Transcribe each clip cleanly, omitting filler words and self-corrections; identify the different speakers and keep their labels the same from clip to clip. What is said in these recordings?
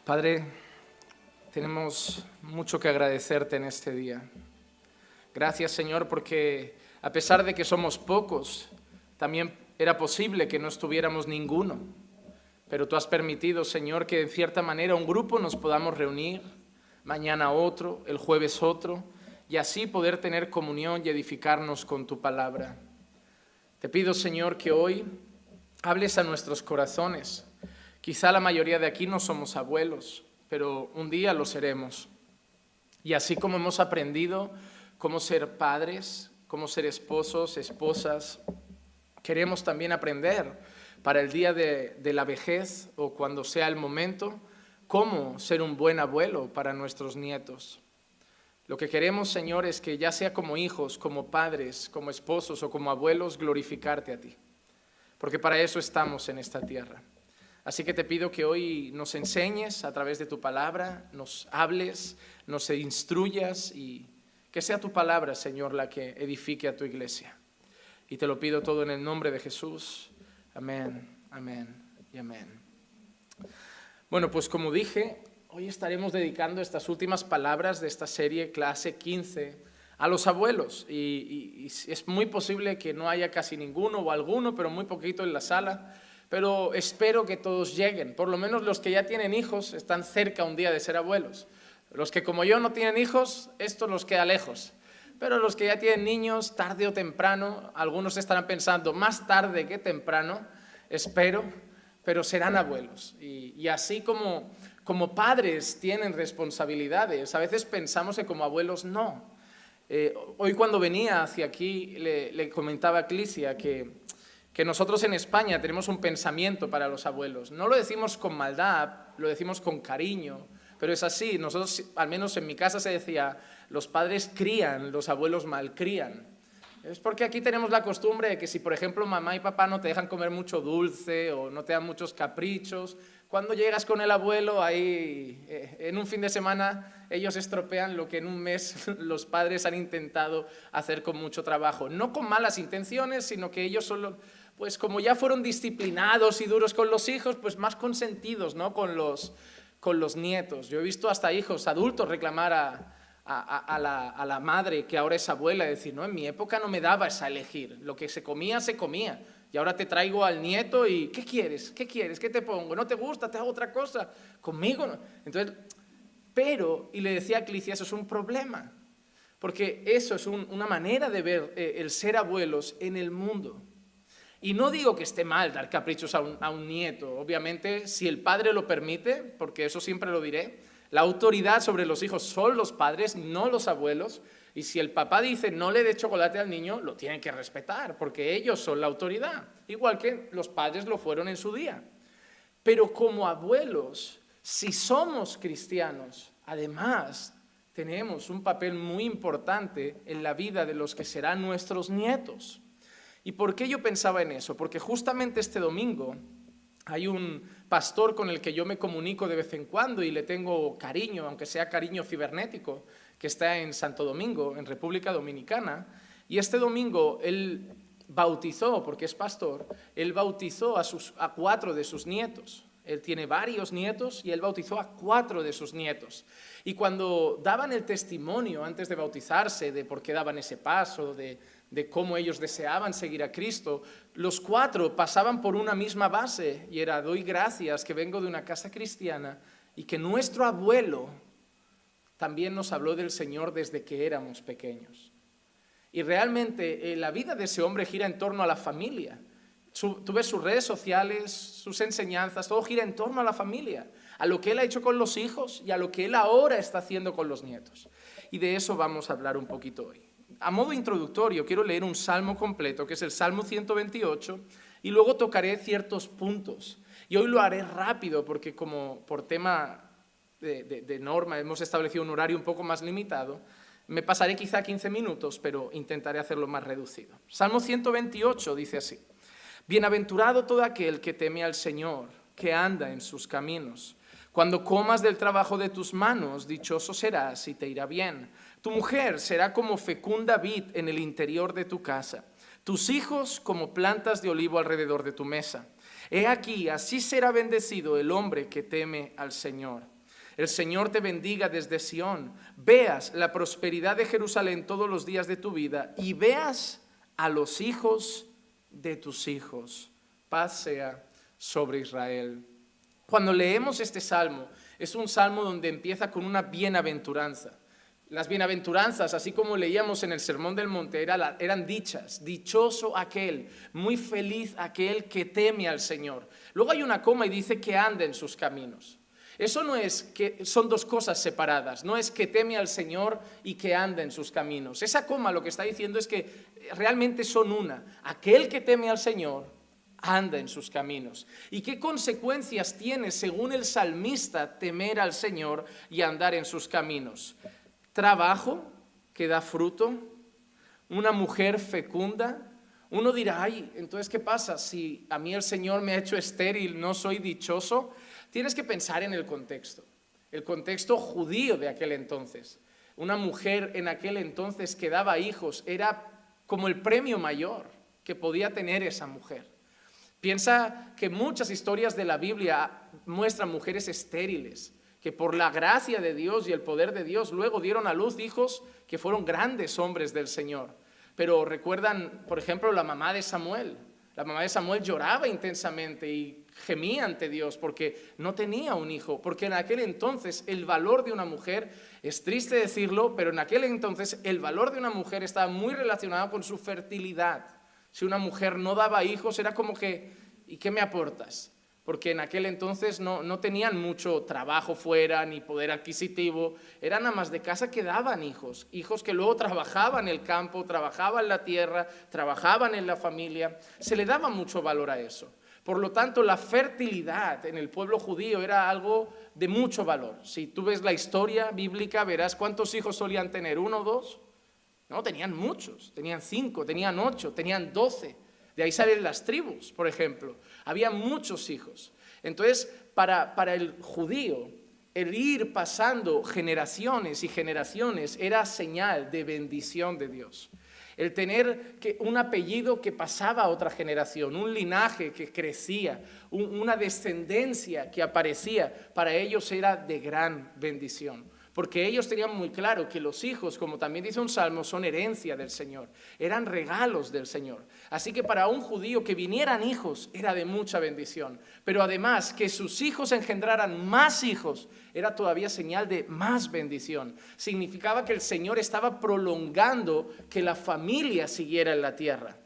Speaker 1: Padre, tenemos mucho que agradecerte en este día. Gracias, Señor, porque a pesar de que somos pocos, también era posible que no estuviéramos ninguno. Pero tú has permitido, Señor, que en cierta manera un grupo nos podamos reunir, mañana otro, el jueves otro, y así poder tener comunión y edificarnos con tu palabra. Te pido, Señor, que hoy hables a nuestros corazones. Quizá la mayoría de aquí no somos abuelos, pero un día lo seremos. Y así como hemos aprendido cómo ser padres, cómo ser esposos, esposas, queremos también aprender para el día de la vejez o cuando sea el momento, cómo ser un buen abuelo para nuestros nietos. Lo que queremos, Señor, es que ya sea como hijos, como padres, como esposos o como abuelos, glorificarte a ti. Porque para eso estamos en esta tierra. Así que te pido que hoy nos enseñes a través de tu palabra, nos hables, nos instruyas y que sea tu palabra, Señor, la que edifique a tu iglesia. Y te lo pido todo en el nombre de Jesús. Amén, amén y amén. Bueno, pues como dije, hoy estaremos dedicando estas últimas palabras de esta serie Clase 15 a los abuelos. Y es muy posible que no haya casi ninguno o alguno, pero muy poquito en la sala. Pero espero que todos lleguen, por lo menos los que ya tienen hijos están cerca un día de ser abuelos. Los que como yo no tienen hijos, esto los queda lejos. Pero los que ya tienen niños, tarde o temprano, algunos estarán pensando más tarde que temprano, espero, pero serán abuelos. Y así como padres tienen responsabilidades, a veces pensamos que como abuelos no. Hoy cuando venía hacia aquí le comentaba a Clisia que nosotros en España tenemos un pensamiento para los abuelos. No lo decimos con maldad, lo decimos con cariño, pero es así. Nosotros, al menos en mi casa se decía, los padres crían, los abuelos malcrían. Es porque aquí tenemos la costumbre de que si, por ejemplo, mamá y papá no te dejan comer mucho dulce o no te dan muchos caprichos, cuando llegas con el abuelo, ahí en un fin de semana ellos estropean lo que en un mes los padres han intentado hacer con mucho trabajo. No con malas intenciones, sino que ellos solo, pues como ya fueron disciplinados y duros con los hijos, pues más consentidos, ¿no? con los nietos. Yo he visto hasta hijos adultos reclamar a la madre, que ahora es abuela, decir, no, en mi época no me dabas a elegir, lo que se comía, y ahora te traigo al nieto y ¿qué quieres? ¿Qué quieres? ¿Qué te pongo? ¿No te gusta? ¿Te hago otra cosa? ¿Conmigo no? Entonces, pero, y le decía a Clicia, eso es un problema, porque eso es una manera de ver el ser abuelos en el mundo. Y no digo que esté mal dar caprichos a un nieto, obviamente, si el padre lo permite, porque eso siempre lo diré, la autoridad sobre los hijos son los padres, no los abuelos, y si el papá dice no le dé chocolate al niño, lo tienen que respetar, porque ellos son la autoridad, igual que los padres lo fueron en su día. Pero como abuelos, si somos cristianos, además tenemos un papel muy importante en la vida de los que serán nuestros nietos. ¿Y por qué yo pensaba en eso? Porque justamente este domingo hay un pastor con el que yo me comunico de vez en cuando y le tengo cariño, aunque sea cariño cibernético, que está en Santo Domingo, en República Dominicana. Y este domingo él bautizó, porque es pastor, él bautizó a 4 de sus nietos. Él tiene varios nietos y él bautizó a 4 de sus nietos. Y cuando daban el testimonio antes de bautizarse, de por qué daban ese paso, de cómo ellos deseaban seguir a Cristo, los 4 pasaban por una misma base y era, doy gracias que vengo de una casa cristiana y que nuestro abuelo también nos habló del Señor desde que éramos pequeños. Y realmente la vida de ese hombre gira en torno a la familia. Tú ves sus redes sociales, sus enseñanzas, todo gira en torno a la familia, a lo que él ha hecho con los hijos y a lo que él ahora está haciendo con los nietos. Y de eso vamos a hablar un poquito hoy. A modo introductorio, quiero leer un salmo completo, que es el Salmo 128, y luego tocaré ciertos puntos. Y hoy lo haré rápido, porque como por tema de norma hemos establecido un horario un poco más limitado, me pasaré quizá 15 minutos, pero intentaré hacerlo más reducido. Salmo 128 dice así: Bienaventurado todo aquel que teme al Señor, que anda en sus caminos. Cuando comas del trabajo de tus manos, dichoso serás y te irá bien. Tu mujer será como fecunda vid en el interior de tu casa, tus hijos como plantas de olivo alrededor de tu mesa. He aquí, así será bendecido el hombre que teme al Señor. El Señor te bendiga desde Sión. Veas la prosperidad de Jerusalén todos los días de tu vida y veas a los hijos de tus hijos. Paz sea sobre Israel. Cuando leemos este salmo, es un salmo donde empieza con una bienaventuranza. Las bienaventuranzas, así como leíamos en el Sermón del Monte, eran dichas. Dichoso aquel, muy feliz aquel que teme al Señor. Luego hay una coma y dice que anda en sus caminos. Eso no es que son dos cosas separadas, no es que teme al Señor y que anda en sus caminos. Esa coma lo que está diciendo es que realmente son una. Aquel que teme al Señor anda en sus caminos. ¿Y qué consecuencias tiene, según el salmista, temer al Señor y andar en sus caminos? Trabajo que da fruto, una mujer fecunda. Uno dirá, ay, entonces ¿qué pasa? Si a mí el Señor me ha hecho estéril, ¿no soy dichoso? Tienes que pensar en el contexto judío de aquel entonces. Una mujer en aquel entonces que daba hijos era como el premio mayor que podía tener esa mujer. Piensa que muchas historias de la Biblia muestran mujeres estériles, que por la gracia de Dios y el poder de Dios luego dieron a luz hijos que fueron grandes hombres del Señor. Pero recuerdan, por ejemplo, la mamá de Samuel. La mamá de Samuel lloraba intensamente y gemía ante Dios porque no tenía un hijo, porque en aquel entonces el valor de una mujer, es triste decirlo, pero en aquel entonces el valor de una mujer estaba muy relacionado con su fertilidad. Si una mujer no daba hijos era como que, ¿y qué me aportas? Porque en aquel entonces no tenían mucho trabajo fuera, ni poder adquisitivo, eran amas de casa que daban hijos, hijos que luego trabajaban en el campo, trabajaban en la tierra, trabajaban en la familia, se le daba mucho valor a eso. Por lo tanto, la fertilidad en el pueblo judío era algo de mucho valor. Si tú ves la historia bíblica, verás cuántos hijos solían tener, 1 o 2. No, tenían muchos, tenían 5, tenían 8, tenían 12. De ahí salen las tribus, por ejemplo. Había muchos hijos. Entonces, para el judío, el ir pasando generaciones y generaciones era señal de bendición de Dios. El tener un apellido que pasaba a otra generación, un linaje que crecía, una descendencia que aparecía, para ellos era de gran bendición. Porque ellos tenían muy claro que los hijos, como también dice un salmo, son herencia del Señor, eran regalos del Señor. Así que para un judío que vinieran hijos era de mucha bendición. Pero además que sus hijos engendraran más hijos era todavía señal de más bendición. Significaba que el Señor estaba prolongando que la familia siguiera en la tierra.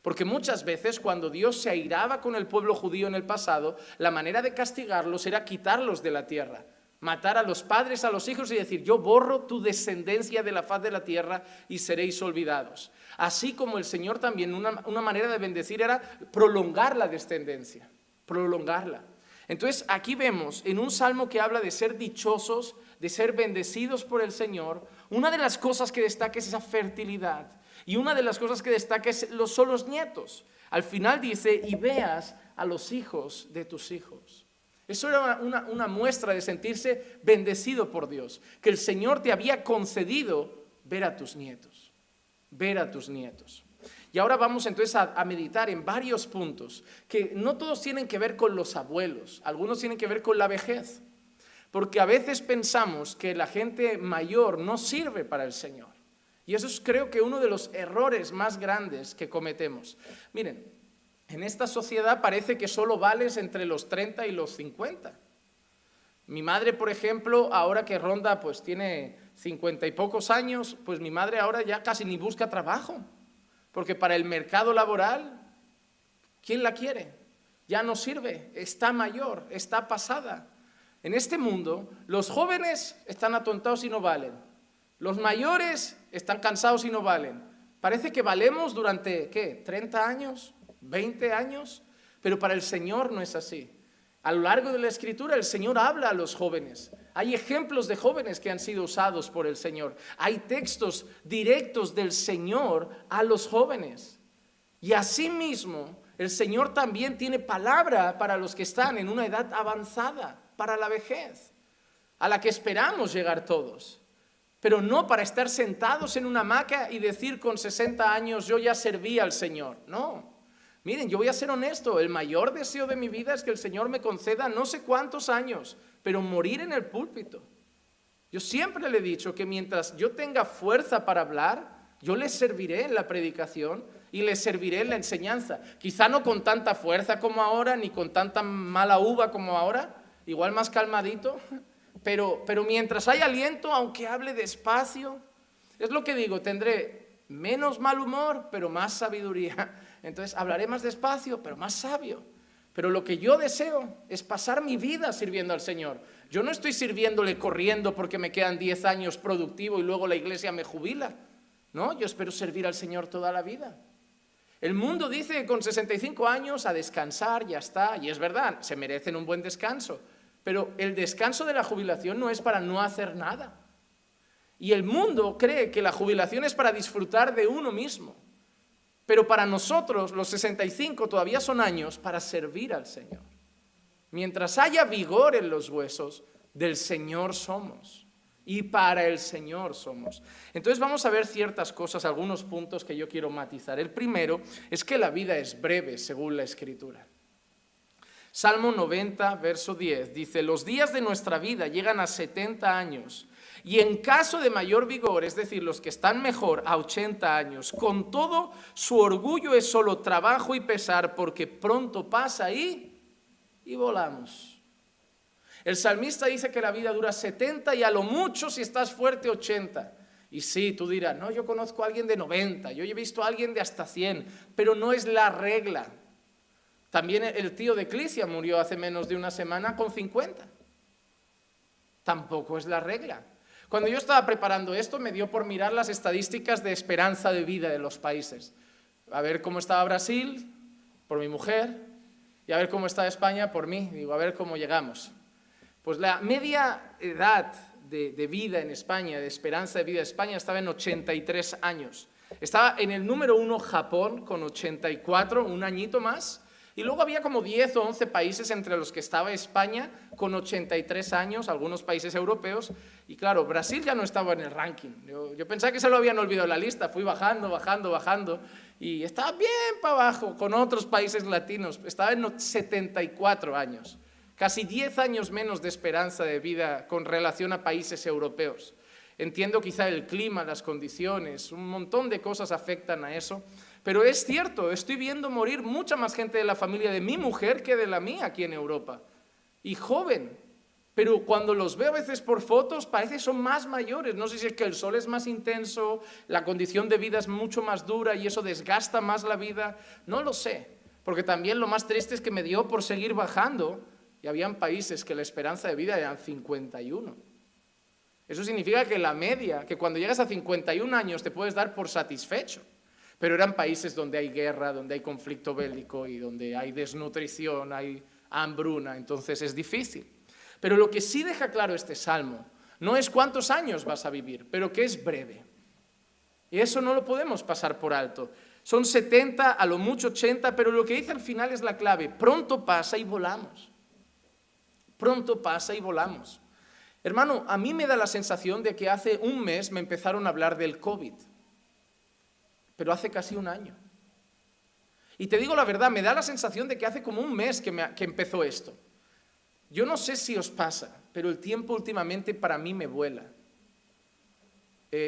Speaker 1: Porque muchas veces cuando Dios se airaba con el pueblo judío en el pasado, la manera de castigarlos era quitarlos de la tierra. Matar a los padres, a los hijos y decir, yo borro tu descendencia de la faz de la tierra y seréis olvidados. Así como el Señor también, una manera de bendecir era prolongar la descendencia, prolongarla. Entonces aquí vemos en un salmo que habla de ser dichosos, de ser bendecidos por el Señor, una de las cosas que destaca es esa fertilidad y una de las cosas que destaca son los nietos. Al final dice, y veas a los hijos de tus hijos. Eso era una muestra de sentirse bendecido por Dios, que el Señor te había concedido ver a tus nietos, ver a tus nietos. Y ahora vamos entonces a meditar en varios puntos, que no todos tienen que ver con los abuelos, algunos tienen que ver con la vejez, porque a veces pensamos que la gente mayor no sirve para el Señor. Y eso es, creo que, uno de los errores más grandes que cometemos. Miren, en esta sociedad parece que solo vales entre los 30 y los 50. Mi madre, por ejemplo, ahora que ronda, pues tiene 50 y pocos años, pues mi madre ahora ya casi ni busca trabajo. Porque para el mercado laboral, ¿quién la quiere? Ya no sirve, está mayor, está pasada. En este mundo, los jóvenes están atontados y no valen. Los mayores están cansados y no valen. Parece que valemos durante, ¿qué? ¿30 años? 20 años, pero para el Señor no es así. A lo largo de la Escritura el Señor habla a los jóvenes. Hay ejemplos de jóvenes que han sido usados por el Señor. Hay textos directos del Señor a los jóvenes. Y asimismo, el Señor también tiene palabra para los que están en una edad avanzada, para la vejez, a la que esperamos llegar todos. Pero no para estar sentados en una hamaca y decir con 60 años yo ya serví al Señor. No. Miren, yo voy a ser honesto, el mayor deseo de mi vida es que el Señor me conceda no sé cuántos años, pero morir en el púlpito. Yo siempre le he dicho que mientras yo tenga fuerza para hablar, yo le serviré en la predicación y le serviré en la enseñanza. Quizá no con tanta fuerza como ahora, ni con tanta mala uva como ahora, igual más calmadito, pero mientras haya aliento, aunque hable despacio, es lo que digo, tendré menos mal humor, pero más sabiduría. Entonces hablaré más despacio, pero más sabio. Pero lo que yo deseo es pasar mi vida sirviendo al Señor. Yo no estoy sirviéndole corriendo porque me quedan 10 años productivo y luego la iglesia me jubila. No, yo espero servir al Señor toda la vida. El mundo dice que con 65 años a descansar, ya está. Y es verdad, se merecen un buen descanso. Pero el descanso de la jubilación no es para no hacer nada. Y el mundo cree que la jubilación es para disfrutar de uno mismo. Pero para nosotros los 65 todavía son años para servir al Señor. Mientras haya vigor en los huesos, del Señor somos. Y para el Señor somos. Entonces vamos a ver ciertas cosas, algunos puntos que yo quiero matizar. El primero es que la vida es breve, según la Escritura. Salmo 90, verso 10, dice: los días de nuestra vida llegan a 70 años. Y en caso de mayor vigor, es decir, los que están mejor, a 80 años. Con todo, su orgullo es solo trabajo y pesar, porque pronto pasa y volamos. El salmista dice que la vida dura 70 y a lo mucho, si estás fuerte, 80. Y sí, tú dirás, no, yo conozco a alguien de 90, yo he visto a alguien de hasta 100, pero no es la regla. También el tío de Clisia murió hace menos de una semana con 50. Tampoco es la regla. Cuando yo estaba preparando esto, me dio por mirar las estadísticas de esperanza de vida de los países. A ver cómo estaba Brasil, por mi mujer, y a ver cómo está España, por mí. Digo, a ver cómo llegamos. Pues la media edad de vida en España, de esperanza de vida en España, estaba en 83 años. Estaba en el número 1 Japón, con 84, un añito más. Y luego había como 10 o 11 países entre los que estaba España con 83 años, algunos países europeos. Y claro, Brasil ya no estaba en el ranking. Yo pensaba que se lo habían olvidado en la lista. Fui bajando y estaba bien para abajo con otros países latinos. Estaba en 74 años. Casi 10 años menos de esperanza de vida con relación a países europeos. Entiendo quizá el clima, las condiciones, un montón de cosas afectan a eso. Pero es cierto, estoy viendo morir mucha más gente de la familia de mi mujer que de la mía aquí en Europa. Y joven. Pero cuando los veo a veces por fotos, parece que son más mayores. No sé si es que el sol es más intenso, la condición de vida es mucho más dura y eso desgasta más la vida. No lo sé. Porque también lo más triste es que me dio por seguir bajando y habían países que la esperanza de vida eran 51. Eso significa que la media, que cuando llegas a 51 años te puedes dar por satisfecho. Pero eran países donde hay guerra, donde hay conflicto bélico y donde hay desnutrición, hay hambruna, entonces es difícil. Pero lo que sí deja claro este salmo no es cuántos años vas a vivir, pero que es breve. Y eso no lo podemos pasar por alto. Son 70, a lo mucho 80, pero lo que dice al final es la clave. Pronto pasa y volamos. Pronto pasa y volamos. Hermano, a mí me da la sensación de que hace un mes me empezaron a hablar del COVID. Pero hace casi un año. Y te digo la verdad, me da la sensación de que hace como un mes que empezó esto. Yo no sé si os pasa, pero el tiempo últimamente para mí me vuela.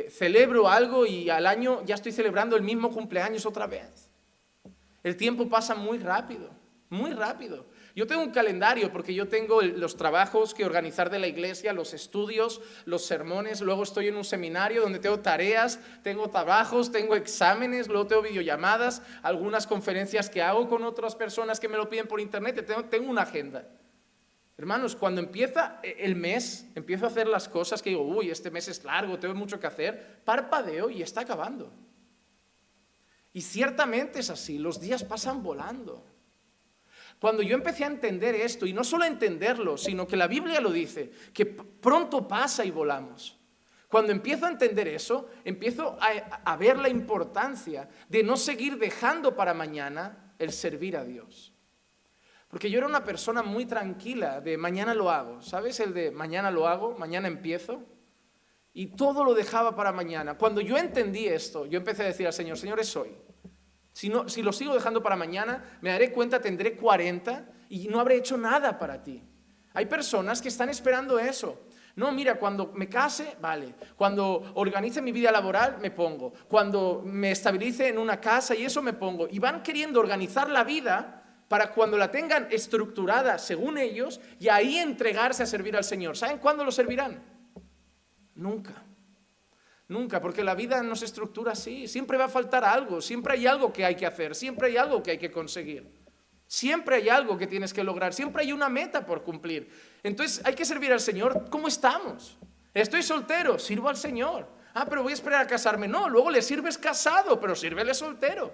Speaker 1: Celebro algo y al año ya estoy celebrando el mismo cumpleaños otra vez. El tiempo pasa muy rápido, muy rápido. Yo tengo un calendario porque yo tengo los trabajos que organizar de la iglesia, los estudios, los sermones, luego estoy en un seminario donde tengo tareas, tengo trabajos, tengo exámenes, luego tengo videollamadas, algunas conferencias que hago con otras personas que me lo piden por internet, tengo una agenda. Hermanos, cuando empieza el mes, empiezo a hacer las cosas que digo, uy, este mes es largo, tengo mucho que hacer, parpadeo y está acabando. Y ciertamente es así, los días pasan volando. Cuando yo empecé a entender esto, y no solo a entenderlo, sino que la Biblia lo dice, que pronto pasa y volamos. Cuando empiezo a entender eso, empiezo a ver la importancia de no seguir dejando para mañana el servir a Dios. Porque yo era una persona muy tranquila de mañana lo hago, ¿sabes? El de mañana lo hago, mañana empiezo. Y todo lo dejaba para mañana. Cuando yo entendí esto, yo empecé a decir al Señor, Señor, es hoy. Si lo sigo dejando para mañana, me daré cuenta, tendré 40 y no habré hecho nada para ti. Hay personas que están esperando eso. No, mira, cuando me case, vale. Cuando organice mi vida laboral, me pongo. Cuando me estabilice en una casa y eso, me pongo. Y van queriendo organizar la vida para cuando la tengan estructurada según ellos y ahí entregarse a servir al Señor. ¿Saben cuándo lo servirán? Nunca. Nunca, porque la vida no se estructura así. Siempre va a faltar algo, siempre hay algo que hay que hacer, siempre hay algo que hay que conseguir. Siempre hay algo que tienes que lograr, siempre hay una meta por cumplir. Entonces hay que servir al Señor. ¿Cómo estamos? Estoy soltero, sirvo al Señor. Ah, pero voy a esperar a casarme. No, luego le sirves casado, pero sírvele soltero.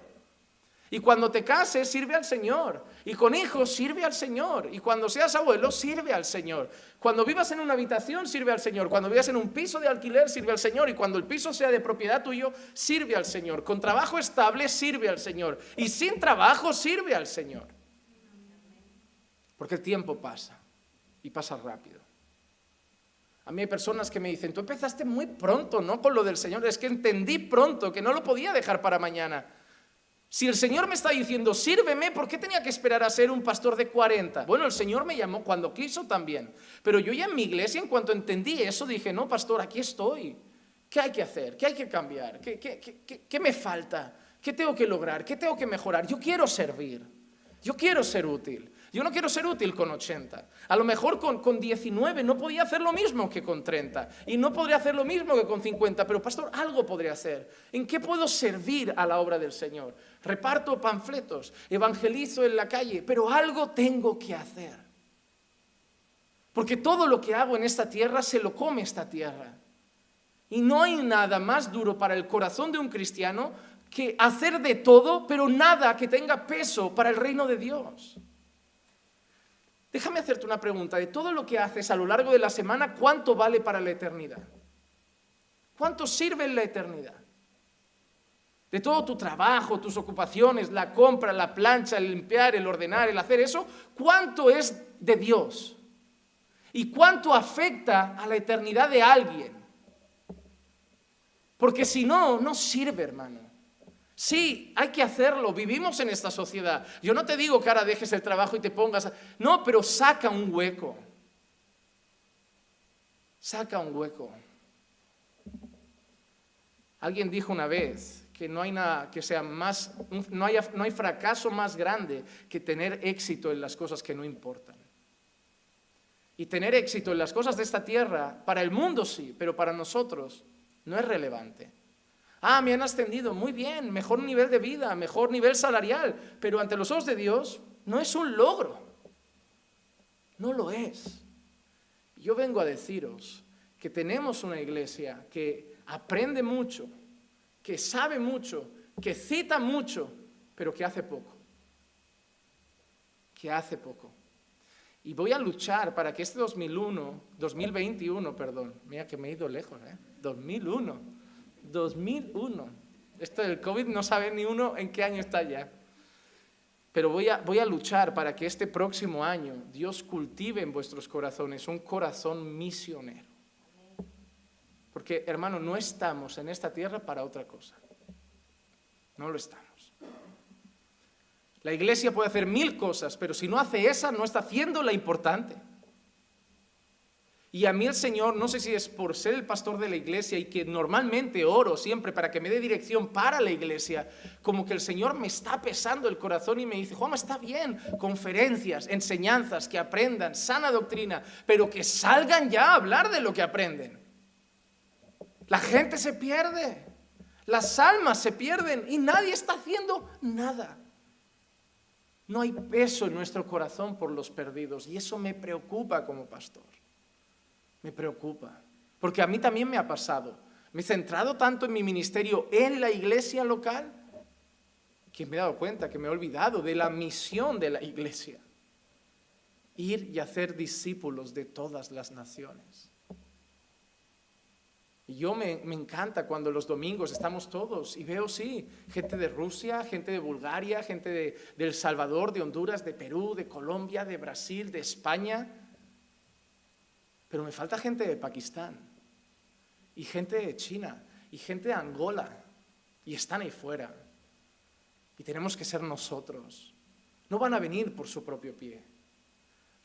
Speaker 1: Y cuando te cases, sirve al Señor. Y con hijos, sirve al Señor. Y cuando seas abuelo, sirve al Señor. Cuando vivas en una habitación, sirve al Señor. Cuando vivas en un piso de alquiler, sirve al Señor. Y cuando el piso sea de propiedad tuyo, sirve al Señor. Con trabajo estable, sirve al Señor. Y sin trabajo, sirve al Señor. Porque el tiempo pasa, y pasa rápido. A mí hay personas que me dicen, tú empezaste muy pronto, ¿no? Con lo del Señor. Es que entendí pronto que no lo podía dejar para mañana. Si el Señor me está diciendo, sírveme, ¿por qué tenía que esperar a ser un pastor de 40? Bueno, el Señor me llamó cuando quiso también. Pero yo ya en mi iglesia, en cuanto entendí eso, dije, no, pastor, aquí estoy. ¿Qué hay que hacer? ¿Qué hay que cambiar? ¿Qué me falta? ¿Qué tengo que lograr? ¿Qué tengo que mejorar? Yo quiero servir. Yo quiero ser útil. Yo no quiero ser útil con 80. A lo mejor con 19 no podía hacer lo mismo que con 30. Y no podría hacer lo mismo que con 50. Pero, pastor, algo podría hacer. ¿En qué puedo servir a la obra del Señor? Reparto panfletos, evangelizo en la calle, pero algo tengo que hacer. Porque todo lo que hago en esta tierra se lo come esta tierra. Y no hay nada más duro para el corazón de un cristiano que hacer de todo, pero nada que tenga peso para el reino de Dios. Déjame hacerte una pregunta. De todo lo que haces a lo largo de la semana, ¿cuánto vale para la eternidad? ¿Cuánto sirve en la eternidad? De todo tu trabajo, tus ocupaciones, la compra, la plancha, el limpiar, el ordenar, el hacer eso, ¿cuánto es de Dios? ¿Y cuánto afecta a la eternidad de alguien? Porque si no, no sirve, hermano. Sí, hay que hacerlo, vivimos en esta sociedad. Yo no te digo que ahora dejes el trabajo y te pongas... No, pero saca un hueco. Saca un hueco. Alguien dijo una vez que no hay nada que sea más... No hay fracaso más grande que tener éxito en las cosas que no importan. Y tener éxito en las cosas de esta tierra, para el mundo sí, pero para nosotros no es relevante. Ah, me han ascendido, muy bien, mejor nivel de vida, mejor nivel salarial, pero ante los ojos de Dios no es un logro, no lo es. Yo vengo a deciros que tenemos una iglesia que aprende mucho, que sabe mucho, que cita mucho, pero que hace poco. Que hace poco. Y voy a luchar para que este 2021, mira que me he ido lejos, 2001. Esto del COVID no sabe ni uno en qué año está ya. Pero voy a luchar para que este próximo año Dios cultive en vuestros corazones un corazón misionero. Porque, hermano, no estamos en esta tierra para otra cosa. No lo estamos. La iglesia puede hacer 1000 cosas, pero si no hace esa, no está haciendo la importante. Y a mí el Señor, no sé si es por ser el pastor de la iglesia y que normalmente oro siempre para que me dé dirección para la iglesia, como que el Señor me está pesando el corazón y me dice, Juanma, está bien, conferencias, enseñanzas, que aprendan, sana doctrina, pero que salgan ya a hablar de lo que aprenden. La gente se pierde, las almas se pierden y nadie está haciendo nada. No hay peso en nuestro corazón por los perdidos y eso me preocupa como pastor. Me preocupa, porque a mí también me ha pasado. Me he centrado tanto en mi ministerio en la iglesia local que me he dado cuenta que me he olvidado de la misión de la iglesia. Ir y hacer discípulos de todas las naciones. Y yo me encanta cuando los domingos estamos todos y veo, sí, gente de Rusia, gente de Bulgaria, gente de El Salvador, de Honduras, de Perú, de Colombia, de Brasil, de España. Pero me falta gente de Pakistán, y gente de China, y gente de Angola, y están ahí fuera. Y tenemos que ser nosotros. No van a venir por su propio pie.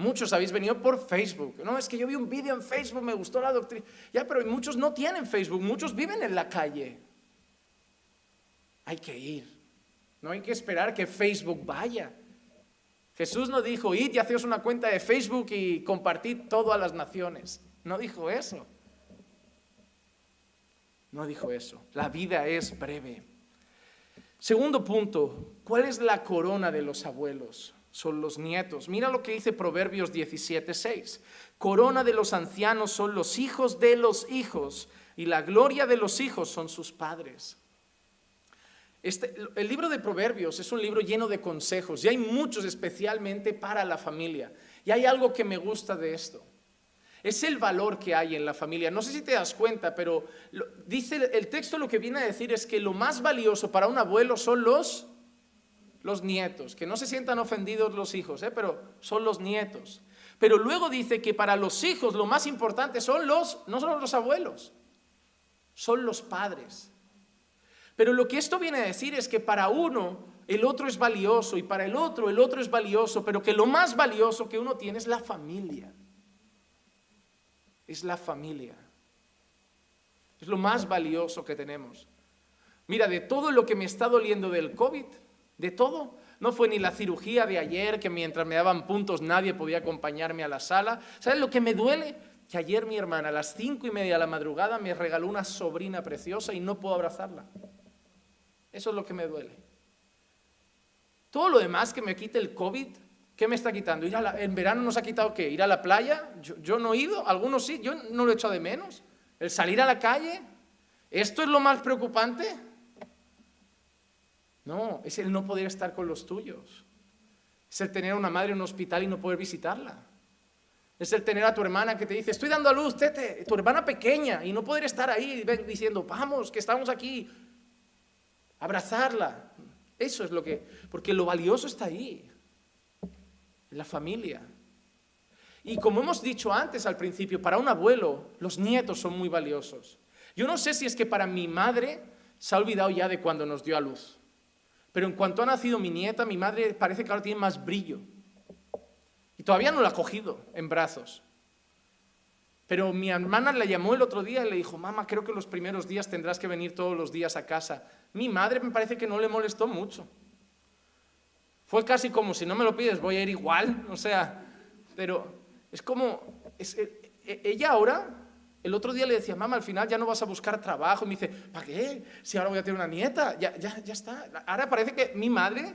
Speaker 1: Muchos habéis venido por Facebook. No, es que yo vi un vídeo en Facebook, me gustó la doctrina. Ya, pero muchos no tienen Facebook, muchos viven en la calle. Hay que ir. No hay que esperar que Facebook vaya. Jesús no dijo, id y haceos una cuenta de Facebook y compartid todo a las naciones. No dijo eso. No dijo eso. La vida es breve. Segundo punto, ¿cuál es la corona de los abuelos? Son los nietos. Mira lo que dice Proverbios 17:6. Corona de los ancianos son los hijos de los hijos, y la gloria de los hijos son sus padres. El libro de Proverbios es un libro lleno de consejos, y hay muchos especialmente para la familia. Y hay algo que me gusta de esto. Es el valor que hay en la familia. No sé si te das cuenta, pero dice el texto, lo que viene a decir es que lo más valioso para un abuelo son los nietos. Que no se sientan ofendidos los hijos, pero son los nietos. Pero luego dice que para los hijos lo más importante no son los abuelos, son los padres. Pero lo que esto viene a decir es que para uno el otro es valioso, y para el otro es valioso, pero que lo más valioso que uno tiene es la familia. Es la familia. Es lo más valioso que tenemos. Mira, de todo lo que me está doliendo del COVID, de todo, no fue ni la cirugía de ayer, que mientras me daban puntos nadie podía acompañarme a la sala. ¿Sabes lo que me duele? Que ayer mi hermana a las 5:30 de la madrugada me regaló una sobrina preciosa y no puedo abrazarla. Eso es lo que me duele. Todo lo demás que me quite el COVID, ¿qué me está quitando? En verano nos ha quitado ¿qué? ¿Ir a la playa? Yo no he ido, algunos sí, yo no lo he echado de menos. El salir a la calle, ¿esto es lo más preocupante? No, es el no poder estar con los tuyos. Es el tener a una madre en un hospital y no poder visitarla. Es el tener a tu hermana que te dice, estoy dando a luz, tete, tu hermana pequeña, y no poder estar ahí diciendo, vamos, que estamos aquí. Abrazarla. Eso es porque lo valioso está ahí, en la familia. Y como hemos dicho antes al principio, para un abuelo los nietos son muy valiosos. Yo no sé si es que para mi madre se ha olvidado ya de cuando nos dio a luz, pero en cuanto ha nacido mi nieta, mi madre parece que ahora tiene más brillo. Y todavía no la ha cogido en brazos. Pero mi hermana la llamó el otro día y le dijo, mamá, creo que los primeros días tendrás que venir todos los días a casa. Mi madre me parece que no le molestó mucho. Fue casi como, si no me lo pides, voy a ir igual. O sea, pero es como, ella ahora, el otro día le decía, mamá, al final ya no vas a buscar trabajo. Y me dice, ¿para qué? Si ahora voy a tener una nieta, ya está. Ahora parece que mi madre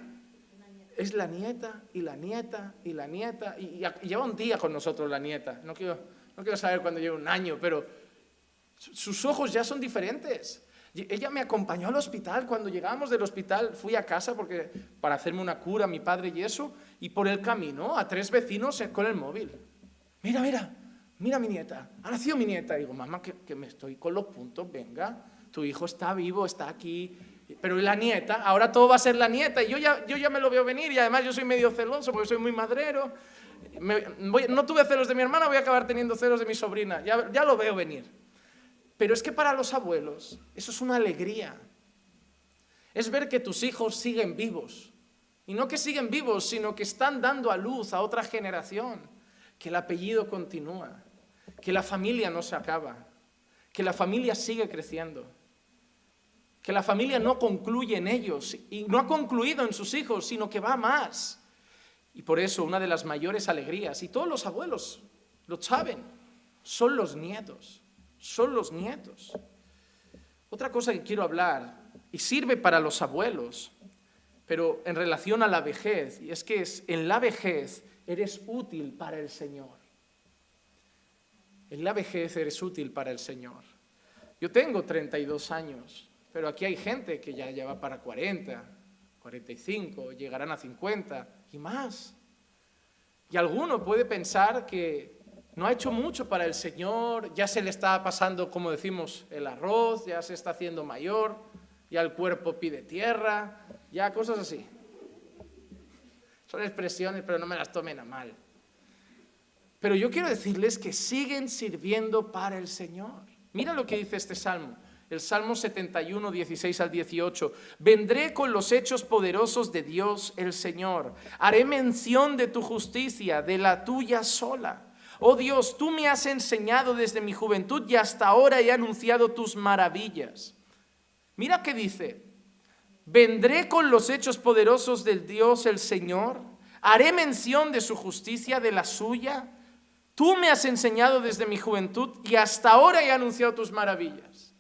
Speaker 1: es la nieta, y la nieta, y la nieta. Y lleva un día con nosotros la nieta. No quiero saber cuándo lleva un año, pero sus ojos ya son diferentes. Ella me acompañó al hospital. Cuando llegábamos del hospital fui a casa para hacerme una cura, mi padre y eso, y por el camino a 3 vecinos con el móvil. Mira mi nieta, ha nacido mi nieta. Y digo, mamá, que me estoy con los puntos, venga, tu hijo está vivo, está aquí. Pero la nieta, ahora todo va a ser la nieta, y yo ya me lo veo venir, y además yo soy medio celoso porque soy muy madrero. No tuve celos de mi hermana, voy a acabar teniendo celos de mi sobrina, ya lo veo venir. Pero es que para los abuelos eso es una alegría. Es ver que tus hijos siguen vivos. Y no que siguen vivos, sino que están dando a luz a otra generación. Que el apellido continúa. Que la familia no se acaba. Que la familia sigue creciendo. Que la familia no concluye en ellos. Y no ha concluido en sus hijos, sino que va más. Y por eso una de las mayores alegrías, y todos los abuelos lo saben, son los nietos. Son los nietos. Otra cosa que quiero hablar, y sirve para los abuelos, pero en relación a la vejez, y es que en la vejez eres útil para el Señor. En la vejez eres útil para el Señor. Yo tengo 32 años, pero aquí hay gente que ya va para 40, 45, llegarán a 50 y más. Y alguno puede pensar que no ha hecho mucho para el Señor, ya se le está pasando, como decimos, el arroz, ya se está haciendo mayor, ya el cuerpo pide tierra, ya cosas así. Son expresiones, pero no me las tomen a mal. Pero yo quiero decirles que siguen sirviendo para el Señor. Mira lo que dice este salmo. El Salmo 71, 16 al 18. Vendré con los hechos poderosos de Dios el Señor. Haré mención de tu justicia, de la tuya sola. Oh Dios, tú me has enseñado desde mi juventud y hasta ahora he anunciado tus maravillas. Mira qué dice. Vendré con los hechos poderosos del Dios el Señor. Haré mención de su justicia, de la suya. Tú me has enseñado desde mi juventud y hasta ahora he anunciado tus maravillas.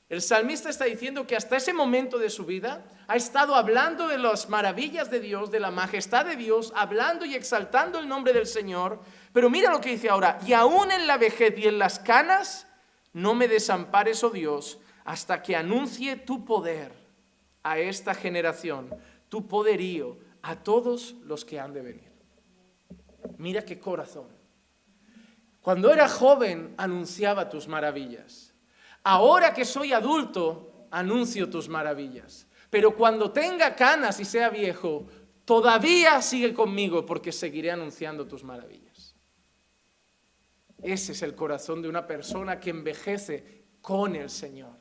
Speaker 1: El salmista está diciendo que hasta ese momento de su vida ha estado hablando de las maravillas de Dios, de la majestad de Dios, hablando y exaltando el nombre del Señor. Pero mira lo que dice ahora, y aún en la vejez y en las canas, no me desampares, oh Dios, hasta que anuncie tu poder a esta generación, tu poderío a todos los que han de venir. Mira qué corazón. Cuando era joven anunciaba tus maravillas. Ahora que soy adulto, anuncio tus maravillas. Pero cuando tenga canas y sea viejo, todavía sigue conmigo porque seguiré anunciando tus maravillas. Ese es el corazón de una persona que envejece con el Señor.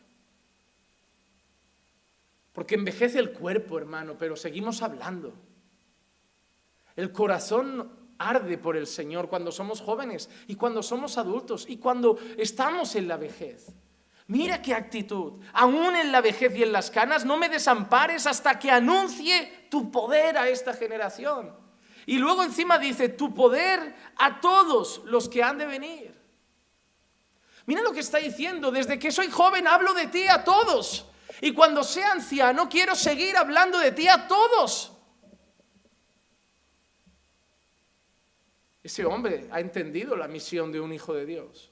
Speaker 1: Porque envejece el cuerpo, hermano, pero seguimos hablando. El corazón arde por el Señor cuando somos jóvenes y cuando somos adultos y cuando estamos en la vejez. Mira qué actitud. Aún en la vejez y en las canas, no me desampares hasta que anuncie tu poder a esta generación. Y luego encima dice, tu poder a todos los que han de venir. Mira lo que está diciendo, desde que soy joven hablo de ti a todos. Y cuando sea anciano quiero seguir hablando de ti a todos. Ese hombre ha entendido la misión de un hijo de Dios.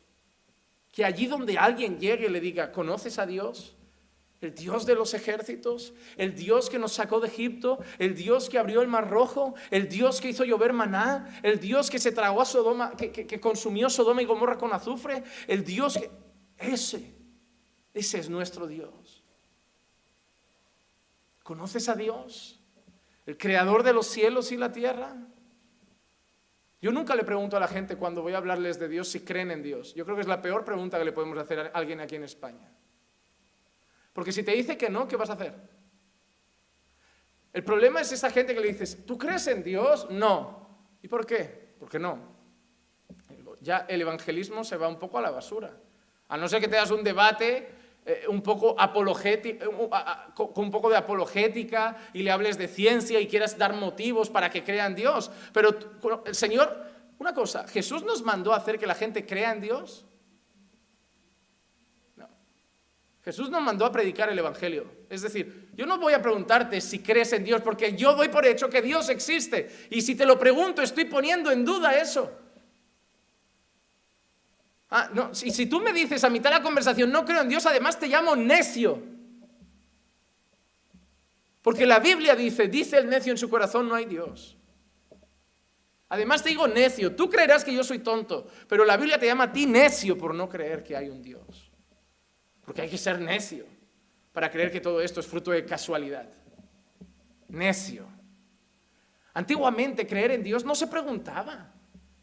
Speaker 1: Que allí donde alguien llegue y le diga, ¿conoces a Dios? El Dios de los ejércitos, el Dios que nos sacó de Egipto, el Dios que abrió el Mar Rojo, el Dios que hizo llover maná, el Dios que se tragó a Sodoma, que consumió Sodoma y Gomorra con azufre, el Dios que... Ese es nuestro Dios. ¿Conoces a Dios? El creador de los cielos y la tierra. Yo nunca le pregunto a la gente cuando voy a hablarles de Dios si creen en Dios. Yo creo que es la peor pregunta que le podemos hacer a alguien aquí en España. Porque si te dice que no, ¿qué vas a hacer? El problema es esa gente que le dices, ¿tú crees en Dios? No. ¿Y por qué? Porque no. Ya el evangelismo se va un poco a la basura. A no ser que te das un debate un poco apologético, con un poco de apologética y le hables de ciencia y quieras dar motivos para que crea en Dios. Pero el Señor, una cosa, ¿Jesús nos mandó a hacer que la gente crea en Dios? No. Jesús nos mandó a predicar el Evangelio. Es decir, yo no voy a preguntarte si crees en Dios porque yo doy por hecho que Dios existe. Y si te lo pregunto, estoy poniendo en duda eso. No, si tú me dices a mitad de la conversación, no creo en Dios, además te llamo necio. Porque la Biblia dice el necio en su corazón, no hay Dios. Además te digo necio, tú creerás que yo soy tonto, pero la Biblia te llama a ti necio por no creer que hay un Dios. Porque hay que ser necio para creer que todo esto es fruto de casualidad. Necio. Antiguamente creer en Dios no se preguntaba.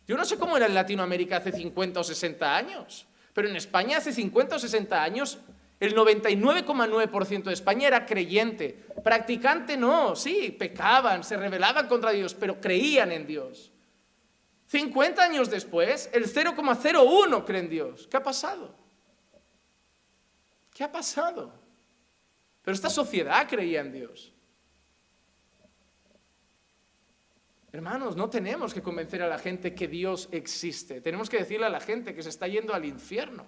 Speaker 1: Yo no sé cómo era en Latinoamérica hace 50 o 60 años, pero en España hace 50 o 60 años el 99,9% de España era creyente. Practicante no, sí, pecaban, se rebelaban contra Dios, pero creían en Dios. 50 años después, el 0,01 cree en Dios. ¿Qué ha pasado? ¿Qué ha pasado? Pero esta sociedad creía en Dios. Hermanos, no tenemos que convencer a la gente que Dios existe. Tenemos que decirle a la gente que se está yendo al infierno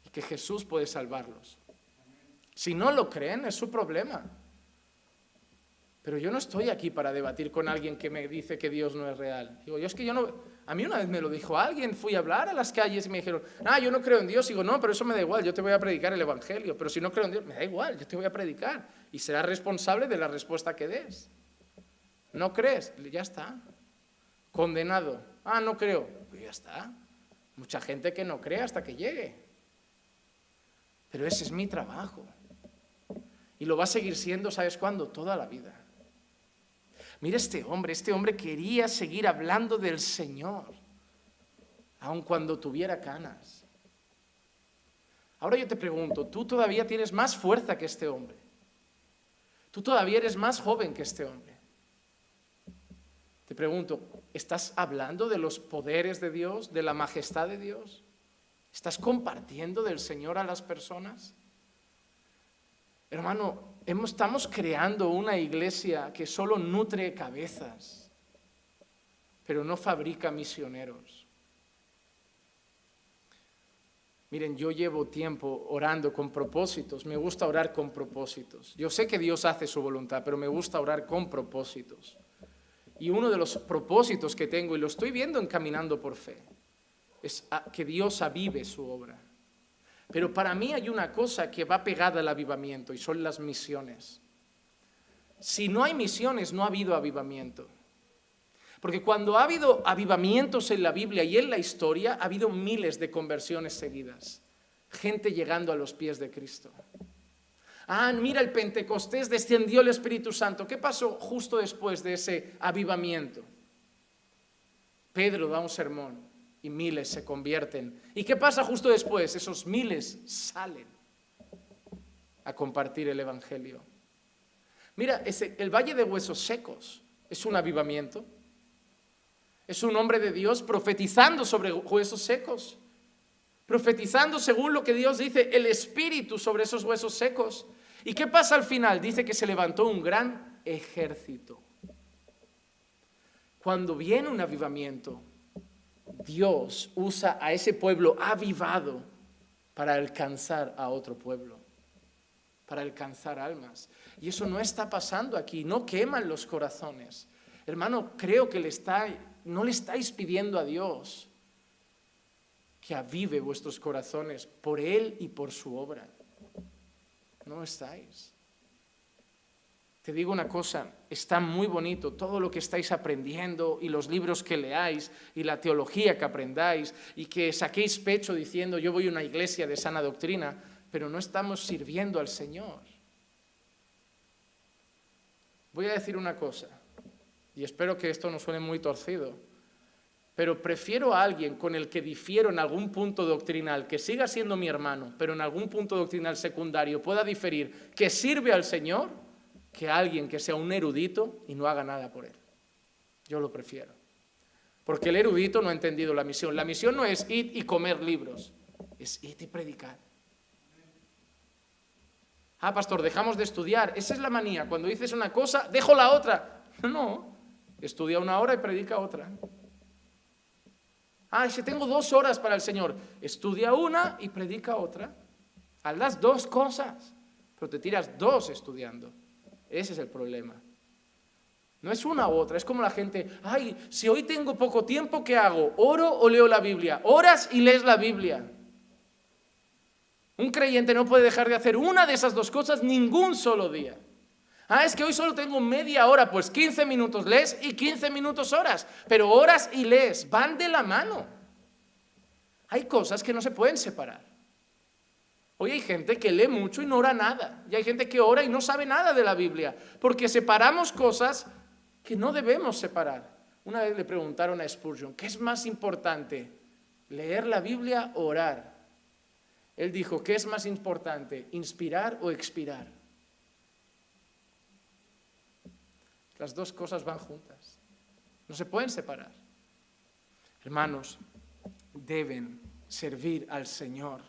Speaker 1: y que Jesús puede salvarlos. Si no lo creen, es su problema. Pero yo no estoy aquí para debatir con alguien que me dice que Dios no es real. Digo, a mí una vez me lo dijo alguien, fui a hablar a las calles y me dijeron, yo no creo en Dios. Digo, no, pero eso me da igual, yo te voy a predicar el Evangelio. Pero si no creo en Dios, me da igual, yo te voy a predicar. Y serás responsable de la respuesta que des. ¿No crees? Ya está. Condenado. No creo. Pues ya está. Mucha gente que no cree hasta que llegue. Pero ese es mi trabajo. Y lo va a seguir siendo, ¿sabes cuándo? Toda la vida. Mira este hombre quería seguir hablando del Señor, aun cuando tuviera canas. Ahora yo te pregunto, tú todavía tienes más fuerza que este hombre. Tú todavía eres más joven que este hombre. Te pregunto, ¿estás hablando de los poderes de Dios, de la majestad de Dios? ¿Estás compartiendo del Señor a las personas? Hermano, estamos creando una iglesia que solo nutre cabezas, pero no fabrica misioneros. Miren, yo llevo tiempo orando con propósitos, me gusta orar con propósitos. Yo sé que Dios hace su voluntad, pero me gusta orar con propósitos. Y uno de los propósitos que tengo, y lo estoy viendo en Caminando por Fe, es que Dios avive su obra. Pero para mí hay una cosa que va pegada al avivamiento y son las misiones. Si no hay misiones, no ha habido avivamiento. Porque cuando ha habido avivamientos en la Biblia y en la historia, ha habido miles de conversiones seguidas. Gente llegando a los pies de Cristo. Mira, el Pentecostés descendió el Espíritu Santo. ¿Qué pasó justo después de ese avivamiento? Pedro da un sermón y miles se convierten. ¿Y qué pasa justo después? Esos miles salen a compartir el Evangelio. Mira, el Valle de Huesos Secos es un avivamiento. Es un hombre de Dios profetizando sobre huesos secos, profetizando según lo que Dios dice, el Espíritu sobre esos huesos secos. ¿Y qué pasa al final? Dice que se levantó un gran ejército. Cuando viene un avivamiento, Dios usa a ese pueblo avivado para alcanzar a otro pueblo, para alcanzar almas. Y eso no está pasando aquí, no queman los corazones. Hermano, creo que no le estáis pidiendo a Dios que avive vuestros corazones por Él y por su obra. No estáis. Te digo una cosa, está muy bonito todo lo que estáis aprendiendo y los libros que leáis y la teología que aprendáis y que saquéis pecho diciendo yo voy a una iglesia de sana doctrina, pero no estamos sirviendo al Señor. Voy a decir una cosa. Y espero que esto no suene muy torcido, pero prefiero a alguien con el que difiero en algún punto doctrinal, que siga siendo mi hermano, pero en algún punto doctrinal secundario pueda diferir, que sirve al Señor, que a alguien que sea un erudito y no haga nada por Él. Yo lo prefiero. Porque el erudito no ha entendido la misión. La misión no es ir y comer libros, es ir y predicar. Pastor, dejamos de estudiar. Esa es la manía. Cuando dices una cosa, dejo la otra. No. Estudia una hora y predica otra. Si tengo 2 horas para el Señor, estudia una y predica otra. Haz las 2 cosas, pero te tiras 2 estudiando. Ese es el problema. No es una u otra, es como la gente, si hoy tengo poco tiempo, ¿qué hago? ¿Oro o leo la Biblia? Oras y lees la Biblia. Un creyente no puede dejar de hacer una de esas 2 cosas ningún solo día. Es que hoy solo tengo media hora, pues 15 minutos lees y 15 minutos oras, pero oras y lees, van de la mano. Hay cosas que no se pueden separar. Hoy hay gente que lee mucho y no ora nada, y hay gente que ora y no sabe nada de la Biblia, porque separamos cosas que no debemos separar. Una vez le preguntaron a Spurgeon, ¿qué es más importante, leer la Biblia o orar? Él dijo, ¿qué es más importante, inspirar o expirar? Las 2 cosas van juntas, no se pueden separar. Hermanos, deben servir al Señor.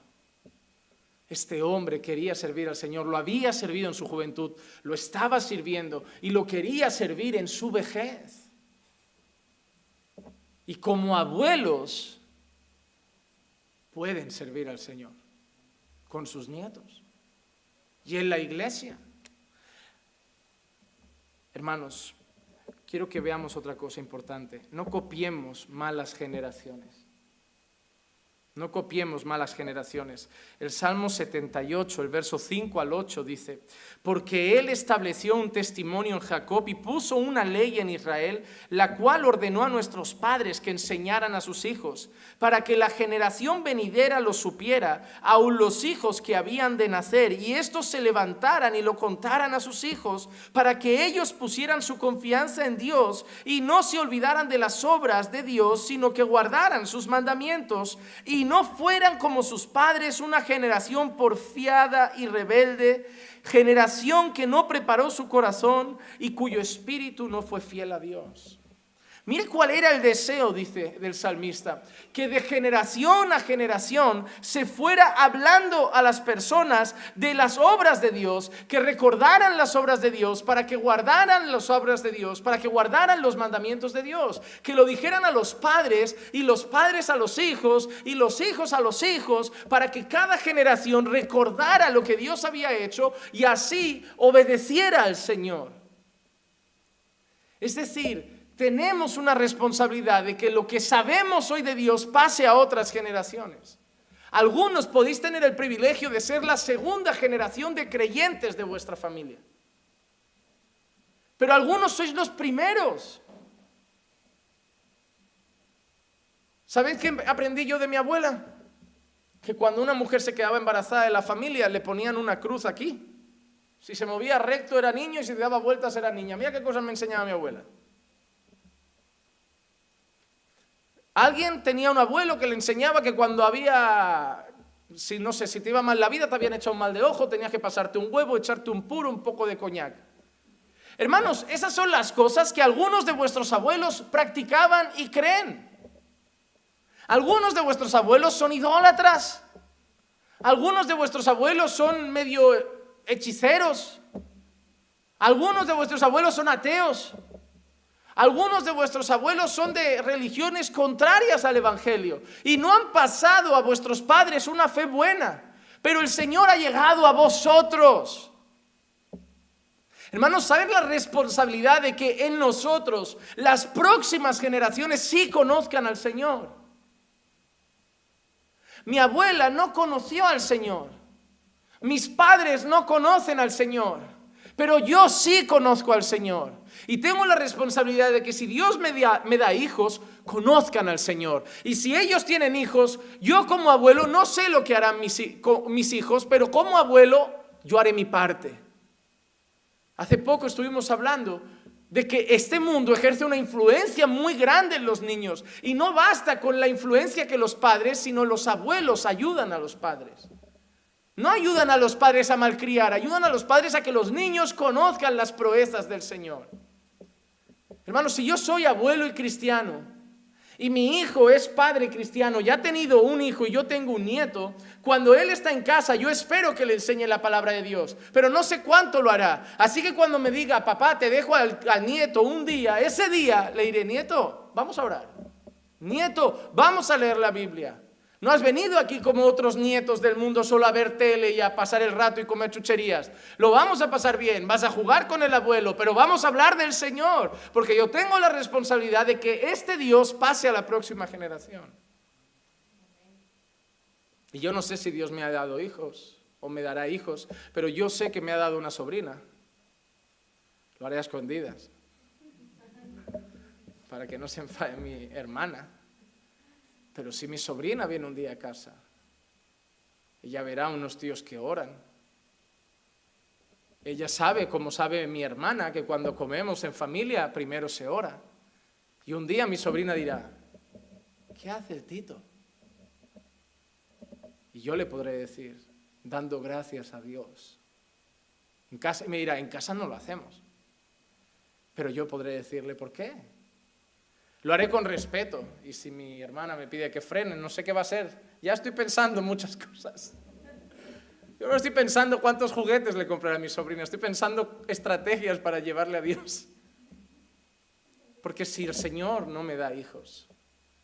Speaker 1: Este hombre quería servir al Señor, lo había servido en su juventud, lo estaba sirviendo y lo quería servir en su vejez. Y como abuelos pueden servir al Señor con sus nietos y en la iglesia. Hermanos, quiero que veamos otra cosa importante. No copiemos malas generaciones. No copiemos malas generaciones. El Salmo 78, el verso 5 al 8 dice, porque Él estableció un testimonio en Jacob y puso una ley en Israel, la cual ordenó a nuestros padres que enseñaran a sus hijos, para que la generación venidera lo supiera, aun los hijos que habían de nacer, y estos se levantaran y lo contaran a sus hijos, para que ellos pusieran su confianza en Dios y no se olvidaran de las obras de Dios, sino que guardaran sus mandamientos y y no fueran como sus padres, una generación porfiada y rebelde, generación que no preparó su corazón y cuyo espíritu no fue fiel a Dios. Mire cuál era el deseo, dice, del salmista, que de generación a generación se fuera hablando a las personas de las obras de Dios, que recordaran las obras de Dios, para que guardaran las obras de Dios, para que guardaran los mandamientos de Dios, que lo dijeran a los padres y los padres a los hijos y los hijos a los hijos, para que cada generación recordara lo que Dios había hecho y así obedeciera al Señor. Es decir, tenemos una responsabilidad de que lo que sabemos hoy de Dios pase a otras generaciones. Algunos podéis tener el privilegio de ser la segunda generación de creyentes de vuestra familia. Pero algunos sois los primeros. ¿Sabéis qué aprendí yo de mi abuela? Que cuando una mujer se quedaba embarazada de la familia, le ponían una cruz aquí. Si se movía recto era niño y si daba vueltas era niña. Mira qué cosas me enseñaba mi abuela. Alguien tenía un abuelo que le enseñaba que cuando había, no sé, si te iba mal la vida, te habían echado un mal de ojo, tenías que pasarte un huevo, echarte un puro, un poco de coñac. Hermanos, esas son las cosas que algunos de vuestros abuelos practicaban y creen. Algunos de vuestros abuelos son idólatras. Algunos de vuestros abuelos son medio hechiceros. Algunos de vuestros abuelos son ateos. Algunos de vuestros abuelos son de religiones contrarias al Evangelio y no han pasado a vuestros padres una fe buena, pero el Señor ha llegado a vosotros. Hermanos, ¿saben la responsabilidad de que en nosotros las próximas generaciones sí conozcan al Señor? Mi abuela no conoció al Señor, mis padres no conocen al Señor, pero yo sí conozco al Señor. Y tengo la responsabilidad de que si Dios me da hijos, conozcan al Señor. Y si ellos tienen hijos, yo como abuelo no sé lo que harán mis hijos, pero como abuelo yo haré mi parte. Hace poco estuvimos hablando de que este mundo ejerce una influencia muy grande en los niños. Y no basta con la influencia que los padres, sino los abuelos ayudan a los padres. No ayudan a los padres a malcriar, ayudan a los padres a que los niños conozcan las proezas del Señor. Hermanos, si yo soy abuelo y cristiano y mi hijo es padre cristiano, ya ha tenido un hijo y yo tengo un nieto, cuando él está en casa yo espero que le enseñe la palabra de Dios, pero no sé cuánto lo hará. Así que cuando me diga, papá, te dejo al nieto un día, ese día le diré, nieto, vamos a orar. Nieto, vamos a leer la Biblia. No has venido aquí como otros nietos del mundo solo a ver tele y a pasar el rato y comer chucherías. Lo vamos a pasar bien, vas a jugar con el abuelo, pero vamos a hablar del Señor, porque yo tengo la responsabilidad de que este Dios pase a la próxima generación. Y yo no sé si Dios me ha dado hijos o me dará hijos, pero yo sé que me ha dado una sobrina. Lo haré a escondidas, para que no se enfade mi hermana. Pero si mi sobrina viene un día a casa, ella verá unos tíos que oran. Ella sabe, como sabe mi hermana, que cuando comemos en familia primero se ora. Y un día mi sobrina dirá, ¿qué hace el Tito? Y yo le podré decir, dando gracias a Dios. En casa, me dirá, en casa no lo hacemos. Pero yo podré decirle, ¿por qué? Lo haré con respeto, y si mi hermana me pide que frene, no sé qué va a ser. Ya estoy pensando muchas cosas. Yo no estoy pensando cuántos juguetes le compraré a mi sobrina, estoy pensando estrategias para llevarle a Dios. Porque si el Señor no me da hijos,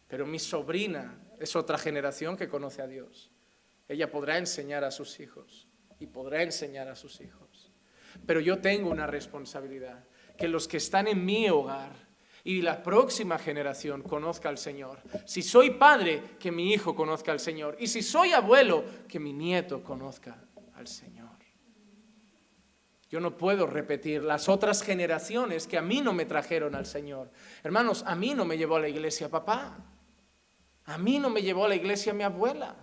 Speaker 1: pero mi sobrina es otra generación que conoce a Dios, ella podrá enseñar a sus hijos y podrá enseñar a sus hijos. Pero yo tengo una responsabilidad, que los que están en mi hogar y la próxima generación conozca al Señor. Si soy padre, que mi hijo conozca al Señor. Y si soy abuelo, que mi nieto conozca al Señor. Yo no puedo repetir las otras generaciones que a mí no me trajeron al Señor. Hermanos, a mí no me llevó a la iglesia papá. A mí no me llevó a la iglesia mi abuela.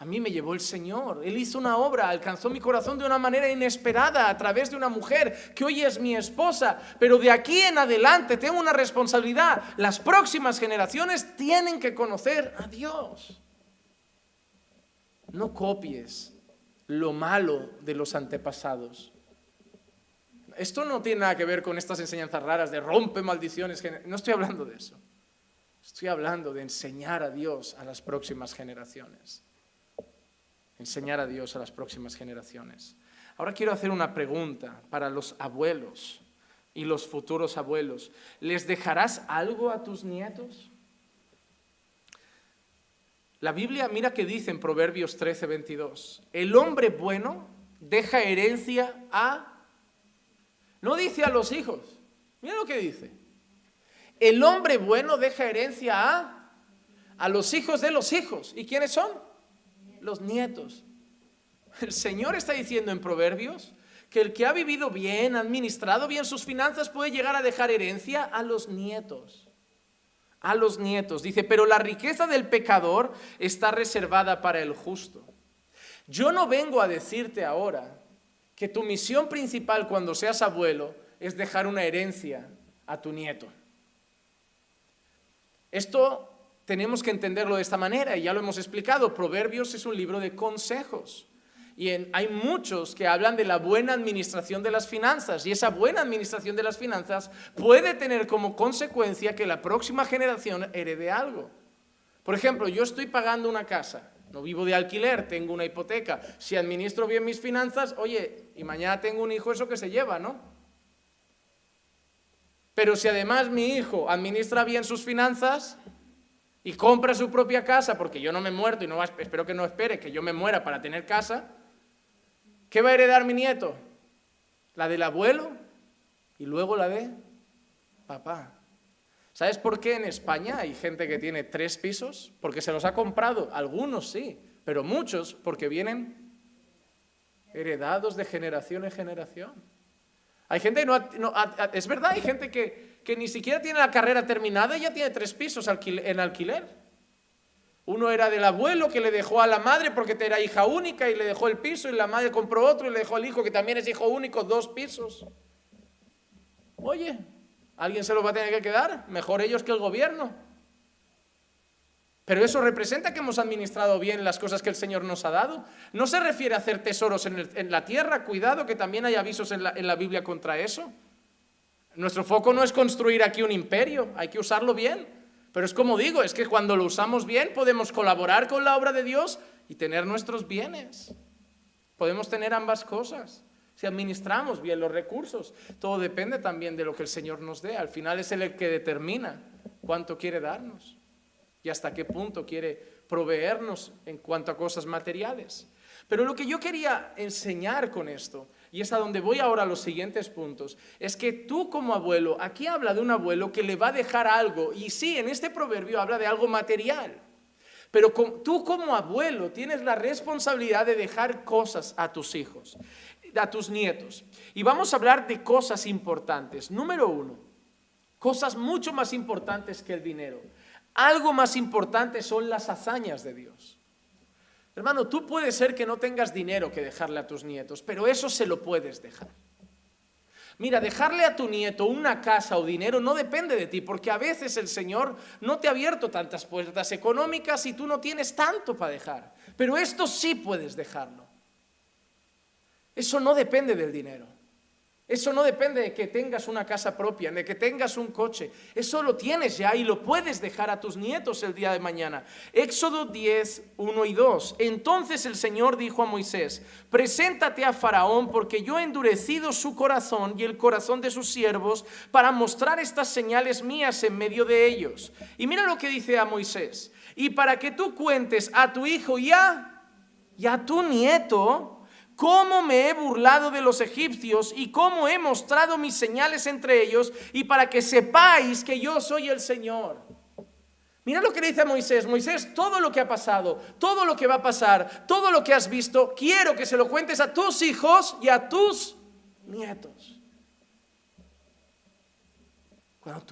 Speaker 1: A mí me llevó el Señor. Él hizo una obra, alcanzó mi corazón de una manera inesperada a través de una mujer que hoy es mi esposa. Pero de aquí en adelante tengo una responsabilidad. Las próximas generaciones tienen que conocer a Dios. No copies lo malo de los antepasados. Esto no tiene nada que ver con estas enseñanzas raras de rompe maldiciones. No estoy hablando de eso. Estoy hablando de enseñar a Dios a las próximas generaciones. Enseñar a Dios a las próximas generaciones. Ahora quiero hacer una pregunta para los abuelos y los futuros abuelos. ¿Les dejarás algo a tus nietos? La Biblia, mira que dice en Proverbios 13:22. El hombre bueno deja herencia a... No dice a los hijos. Mira lo que dice. El hombre bueno deja herencia a los hijos de los hijos. ¿Y quiénes son? Los nietos. El Señor está diciendo en Proverbios que el que ha vivido bien, ha administrado bien sus finanzas, puede llegar a dejar herencia a los nietos. A los nietos. Dice, pero la riqueza del pecador está reservada para el justo. Yo no vengo a decirte ahora que tu misión principal cuando seas abuelo es dejar una herencia a tu nieto. Esto tenemos que entenderlo de esta manera y ya lo hemos explicado. Proverbios es un libro de consejos y hay muchos que hablan de la buena administración de las finanzas y esa buena administración de las finanzas puede tener como consecuencia que la próxima generación herede algo. Por ejemplo, yo estoy pagando una casa, no vivo de alquiler, tengo una hipoteca. Si administro bien mis finanzas, oye, y mañana tengo un hijo, eso que se lleva, ¿no? Pero si además mi hijo administra bien sus finanzas y compra su propia casa, porque yo no me he muerto y no espero que no espere que yo me muera para tener casa, ¿qué va a heredar mi nieto? La del abuelo y luego la de papá. ¿Sabes por qué en España hay gente que tiene 3 pisos? Porque se los ha comprado, algunos sí, pero muchos porque vienen heredados de generación en generación. Hay gente, es verdad, hay gente que ni siquiera tiene la carrera terminada y ya tiene 3 pisos en alquiler. Uno era del abuelo que le dejó a la madre porque era hija única y le dejó el piso y la madre compró otro y le dejó al hijo que también es hijo único 2 pisos. Oye, ¿alguien se lo va a tener que quedar? Mejor ellos que el gobierno. Pero eso representa que hemos administrado bien las cosas que el Señor nos ha dado. No se refiere a hacer tesoros en la tierra, cuidado que también hay avisos en la Biblia contra eso. Nuestro foco no es construir aquí un imperio, hay que usarlo bien. Pero es como digo, es que cuando lo usamos bien podemos colaborar con la obra de Dios y tener nuestros bienes. Podemos tener ambas cosas. Si administramos bien los recursos, todo depende también de lo que el Señor nos dé. Al final es Él el que determina cuánto quiere darnos y hasta qué punto quiere proveernos en cuanto a cosas materiales. Pero lo que yo quería enseñar con esto, y es a donde voy ahora a los siguientes puntos, es que tú como abuelo, aquí habla de un abuelo que le va a dejar algo, y sí, en este proverbio habla de algo material, pero tú como abuelo tienes la responsabilidad de dejar cosas a tus hijos, a tus nietos. Y vamos a hablar de cosas importantes. Número 1, cosas mucho más importantes que el dinero. Algo más importante son las hazañas de Dios. Hermano, tú puedes ser que no tengas dinero que dejarle a tus nietos, pero eso se lo puedes dejar. Mira, dejarle a tu nieto una casa o dinero no depende de ti, porque a veces el Señor no te ha abierto tantas puertas económicas y tú no tienes tanto para dejar. Pero esto sí puedes dejarlo. Eso no depende del dinero. Eso no depende de que tengas una casa propia, de que tengas un coche. Eso lo tienes ya y lo puedes dejar a tus nietos el día de mañana. Éxodo 10, 1 y 2. Entonces el Señor dijo a Moisés, preséntate a Faraón porque yo he endurecido su corazón y el corazón de sus siervos para mostrar estas señales mías en medio de ellos. Y mira lo que dice a Moisés. Y para que tú cuentes a tu hijo y a tu nieto cómo me he burlado de los egipcios y cómo he mostrado mis señales entre ellos y para que sepáis que yo soy el Señor. Mira lo que le dice a Moisés. Moisés, todo lo que ha pasado, todo lo que va a pasar, todo lo que has visto, quiero que se lo cuentes a tus hijos y a tus nietos. Cuando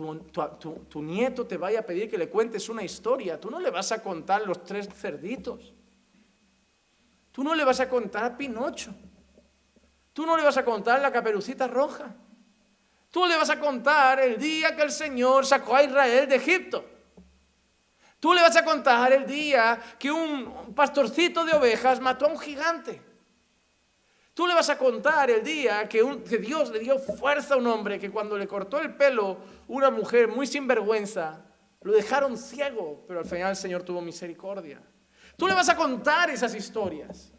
Speaker 1: tu nieto te vaya a pedir que le cuentes una historia, tú no le vas a contar los 3 cerditos. Tú no le vas a contar a Pinocho. Tú no le vas a contar la Caperucita Roja. Tú le vas a contar el día que el Señor sacó a Israel de Egipto. Tú le vas a contar el día que un pastorcito de ovejas mató a un gigante. Tú le vas a contar el día que Dios le dio fuerza a un hombre que cuando le cortó el pelo una mujer muy sinvergüenza, lo dejaron ciego, pero al final el Señor tuvo misericordia. Tú le vas a contar esas historias.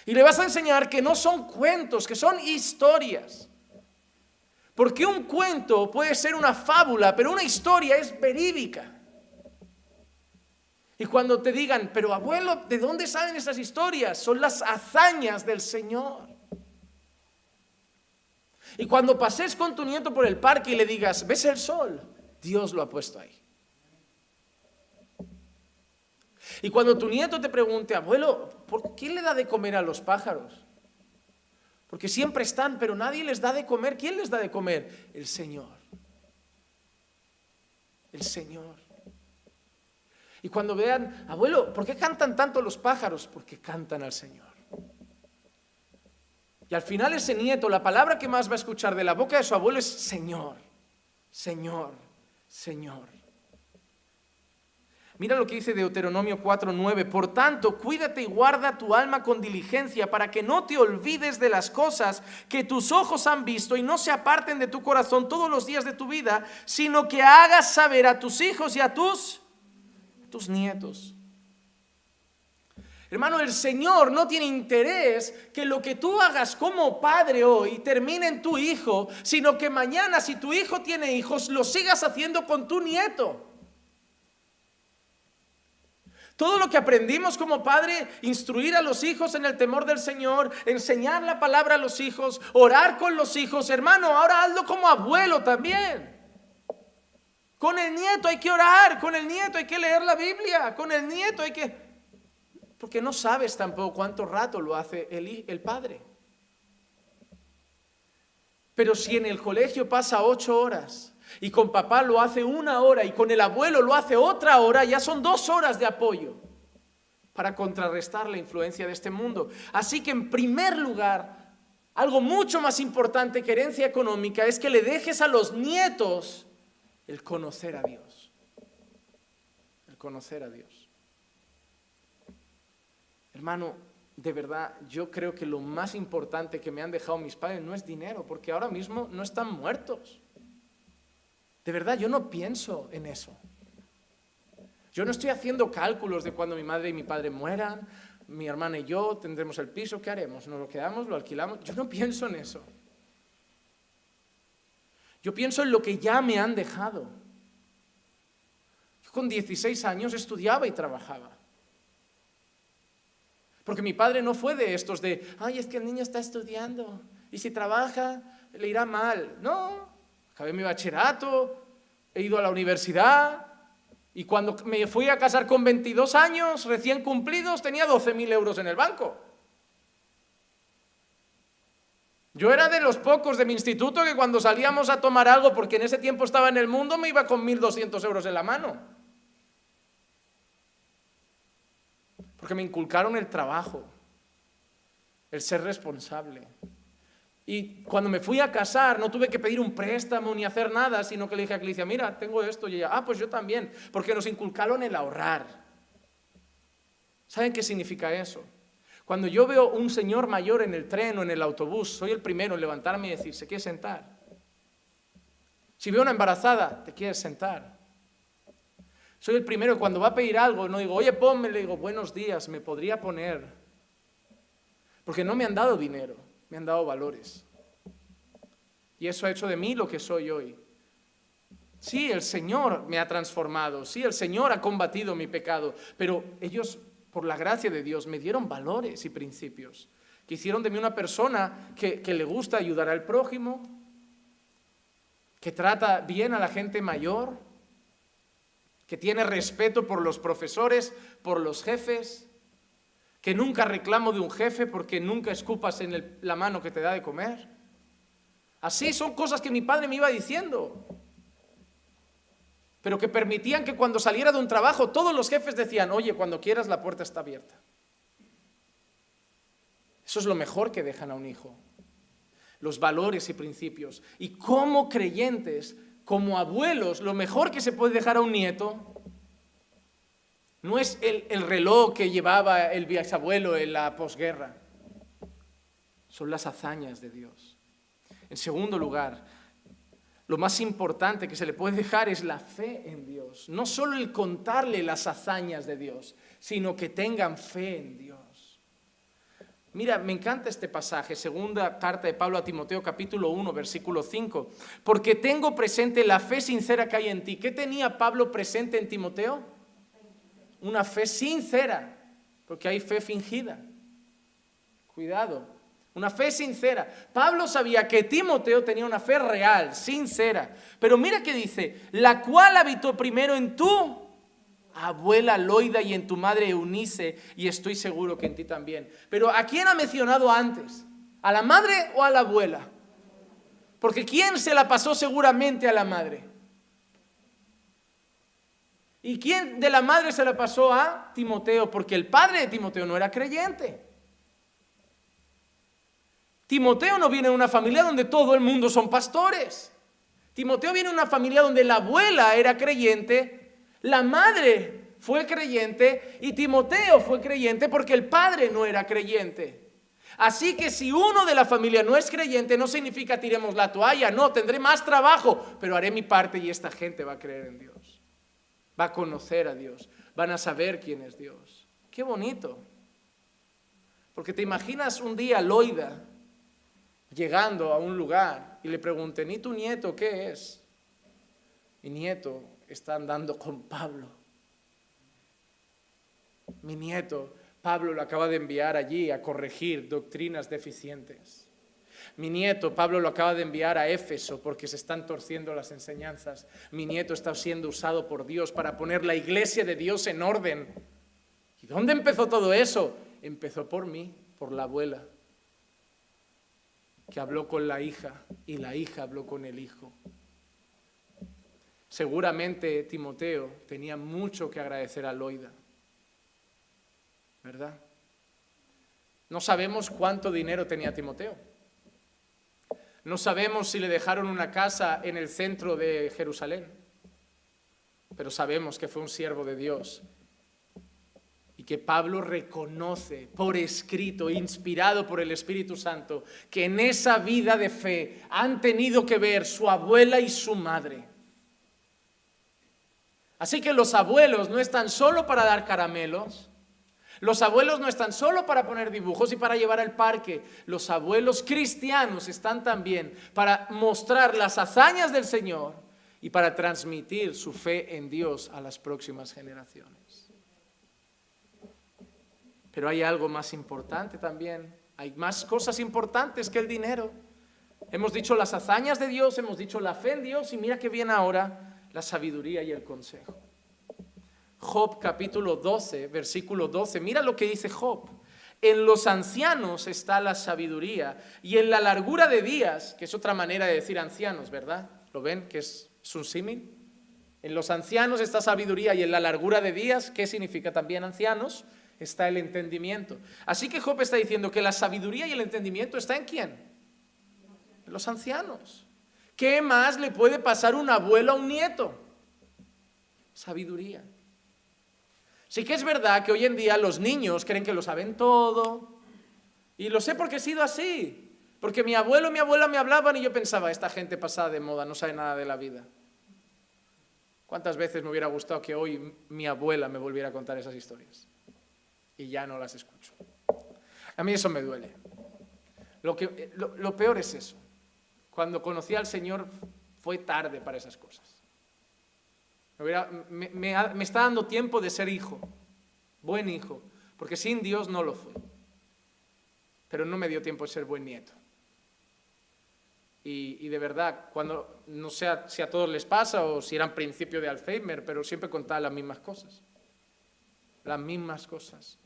Speaker 1: Y le vas a enseñar que no son cuentos, que son historias. Porque un cuento puede ser una fábula, pero una historia es verídica. Y cuando te digan, pero abuelo, ¿de dónde salen esas historias? Son las hazañas del Señor. Y cuando pases con tu nieto por el parque y le digas, ¿ves el sol? Dios lo ha puesto ahí. Y cuando tu nieto te pregunte, abuelo, ¿por qué le da de comer a los pájaros? Porque siempre están, pero nadie les da de comer. ¿Quién les da de comer? El Señor. El Señor. Y cuando vean, abuelo, ¿por qué cantan tanto los pájaros? Porque cantan al Señor. Y al final ese nieto, la palabra que más va a escuchar de la boca de su abuelo es Señor, Señor, Señor. Mira lo que dice Deuteronomio 4:9. Por tanto, cuídate y guarda tu alma con diligencia para que no te olvides de las cosas que tus ojos han visto y no se aparten de tu corazón todos los días de tu vida, sino que hagas saber a tus hijos y a tus nietos. Hermano, el Señor no tiene interés que lo que tú hagas como padre hoy termine en tu hijo, sino que mañana, si tu hijo tiene hijos, lo sigas haciendo con tu nieto. Todo lo que aprendimos como padre, instruir a los hijos en el temor del Señor, enseñar la palabra a los hijos, orar con los hijos, hermano, ahora hazlo como abuelo también. Con el nieto hay que orar, con el nieto hay que leer la Biblia, con el nieto hay que... Porque no sabes tampoco cuánto rato lo hace el padre. Pero si en el colegio pasa 8 horas y con papá lo hace 1 hora y con el abuelo lo hace otra hora, ya son 2 horas de apoyo para contrarrestar la influencia de este mundo. Así que en primer lugar, algo mucho más importante que herencia económica es que le dejes a los nietos el conocer a Dios. El conocer a Dios. Hermano, de verdad, yo creo que lo más importante que me han dejado mis padres no es dinero, porque ahora mismo no están muertos. De verdad, yo no pienso en eso. Yo no estoy haciendo cálculos de cuando mi madre y mi padre mueran, mi hermana y yo tendremos el piso, ¿qué haremos? ¿Nos lo quedamos? ¿Lo alquilamos? Yo no pienso en eso. Yo pienso en lo que ya me han dejado. Yo con 16 años estudiaba y trabajaba. Porque mi padre no fue de estos de, ay, es que el niño está estudiando y si trabaja le irá mal. No, acabé mi bachillerato, he ido a la universidad y cuando me fui a casar con 22 años recién cumplidos tenía 12.000 euros en el banco. Yo era de los pocos de mi instituto que cuando salíamos a tomar algo, porque en ese tiempo estaba en el mundo, me iba con 1.200 euros en la mano. Porque me inculcaron el trabajo, el ser responsable. Y cuando me fui a casar no tuve que pedir un préstamo ni hacer nada, sino que le dije a Clicia, mira, tengo esto. Y ella, pues yo también, porque nos inculcaron el ahorrar. ¿Saben qué significa eso? Cuando yo veo un señor mayor en el tren o en el autobús, soy el primero en levantarme y decir, ¿se quiere sentar? Si veo una embarazada, ¿te quieres sentar? Soy el primero que cuando va a pedir algo, no digo, oye, ponme, le digo, buenos días, ¿me podría poner? Porque no me han dado dinero, me han dado valores. Y eso ha hecho de mí lo que soy hoy. Sí, el Señor me ha transformado, sí, el Señor ha combatido mi pecado, pero ellos, por la gracia de Dios, me dieron valores y principios que hicieron de mí una persona que le gusta ayudar al prójimo, que trata bien a la gente mayor, que tiene respeto por los profesores, por los jefes, que nunca reclamo de un jefe porque nunca escupas en la mano que te da de comer. Así son cosas que mi padre me iba diciendo, pero que permitían que cuando saliera de un trabajo todos los jefes decían, oye, cuando quieras la puerta está abierta. Eso es lo mejor que dejan a un hijo. Los valores y principios. Y como creyentes, como abuelos, lo mejor que se puede dejar a un nieto no es el reloj que llevaba el bisabuelo en la posguerra. Son las hazañas de Dios. En segundo lugar, lo más importante que se le puede dejar es la fe en Dios. No solo el contarle las hazañas de Dios, sino que tengan fe en Dios. Mira, me encanta este pasaje, segunda carta de Pablo a Timoteo, capítulo 1, versículo 5. Porque tengo presente la fe sincera que hay en ti. ¿Qué tenía Pablo presente en Timoteo? Una fe sincera, porque hay fe fingida. Cuidado, una fe sincera. Pablo sabía que Timoteo tenía una fe real, sincera. Pero mira que dice, la cual habitó primero en tu abuela Loida y en tu madre Eunice, y estoy seguro que en ti también. Pero ¿a quién ha mencionado antes? ¿A la madre o a la abuela? Porque ¿quién se la pasó seguramente a la madre? ¿Y quién de la madre se la pasó a Timoteo? Porque el padre de Timoteo no era creyente. Timoteo no viene de una familia donde todo el mundo son pastores. Timoteo viene de una familia donde la abuela era creyente, la madre fue creyente y Timoteo fue creyente porque el padre no era creyente. Así que si uno de la familia no es creyente, no significa tiremos la toalla, no, tendré más trabajo, pero haré mi parte y esta gente va a creer en Dios. Va a conocer a Dios, van a saber quién es Dios. Qué bonito. Porque te imaginas un día Loida llegando a un lugar y le pregunten, ¿y tu nieto qué es? Mi nieto está andando con Pablo. Mi nieto, Pablo lo acaba de enviar allí a corregir doctrinas deficientes. Mi nieto, Pablo lo acaba de enviar a Éfeso porque se están torciendo las enseñanzas. Mi nieto está siendo usado por Dios para poner la iglesia de Dios en orden. ¿Y dónde empezó todo eso? Empezó por mí, por la abuela, que habló con la hija y la hija habló con el hijo. Seguramente Timoteo tenía mucho que agradecer a Loida, ¿verdad? No sabemos cuánto dinero tenía Timoteo. No sabemos si le dejaron una casa en el centro de Jerusalén, pero sabemos que fue un siervo de Dios y que Pablo reconoce por escrito, inspirado por el Espíritu Santo, que en esa vida de fe han tenido que ver su abuela y su madre. Así que los abuelos no están solo para dar caramelos, los abuelos no están solo para poner dibujos y para llevar al parque. Los abuelos cristianos están también para mostrar las hazañas del Señor y para transmitir su fe en Dios a las próximas generaciones. Pero hay algo más importante también. Hay más cosas importantes que el dinero. Hemos dicho las hazañas de Dios, hemos dicho la fe en Dios y mira que viene ahora la sabiduría y el consejo. Job capítulo 12, versículo 12. Mira lo que dice Job. En los ancianos está la sabiduría y en la largura de días, que es otra manera de decir ancianos, ¿verdad? ¿Lo ven? Que es un símil. En los ancianos está sabiduría y en la largura de días, ¿qué significa también ancianos? Está el entendimiento. Así que Job está diciendo que la sabiduría y el entendimiento está ¿en quién? En los ancianos. ¿Qué más le puede pasar un abuelo a un nieto? Sabiduría. Sí que es verdad que hoy en día los niños creen que lo saben todo. Y lo sé porque he sido así. Porque mi abuelo y mi abuela me hablaban y yo pensaba, esta gente pasada de moda, no sabe nada de la vida. ¿Cuántas veces me hubiera gustado que hoy mi abuela me volviera a contar esas historias? Y ya no las escucho. A mí eso me duele. Lo peor es eso. Cuando conocí al Señor fue tarde para esas cosas. Me está dando tiempo de ser hijo, buen hijo, porque sin Dios no lo fui. Pero no me dio tiempo de ser buen nieto. Y de verdad, cuando no sé si a todos les pasa o si eran principio de Alzheimer, pero siempre contaba las mismas cosas. Las mismas cosas.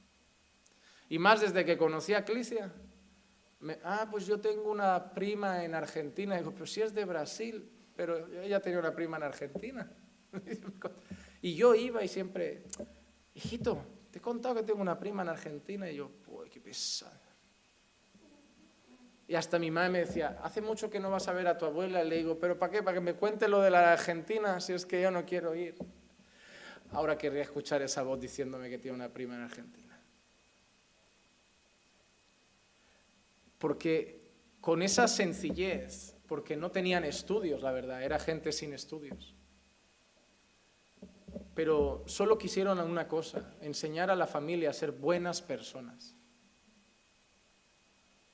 Speaker 1: Y más desde que conocí a Clicia. Pues yo tengo una prima en Argentina. Digo, pero si es de Brasil, pero ella tenía una prima en Argentina. Y yo iba y siempre, hijito, te he contado que tengo una prima en Argentina. Y yo, uy, qué pesado. Y hasta mi madre me decía, hace mucho que no vas a ver a tu abuela. Le digo, ¿pero para qué? ¿Para que me cuente lo de la Argentina? Si es que yo no quiero ir. Ahora querría escuchar esa voz diciéndome que tiene una prima en Argentina. Porque con esa sencillez, porque no tenían estudios, la verdad, era gente sin estudios. Pero solo quisieron una cosa, enseñar a la familia a ser buenas personas.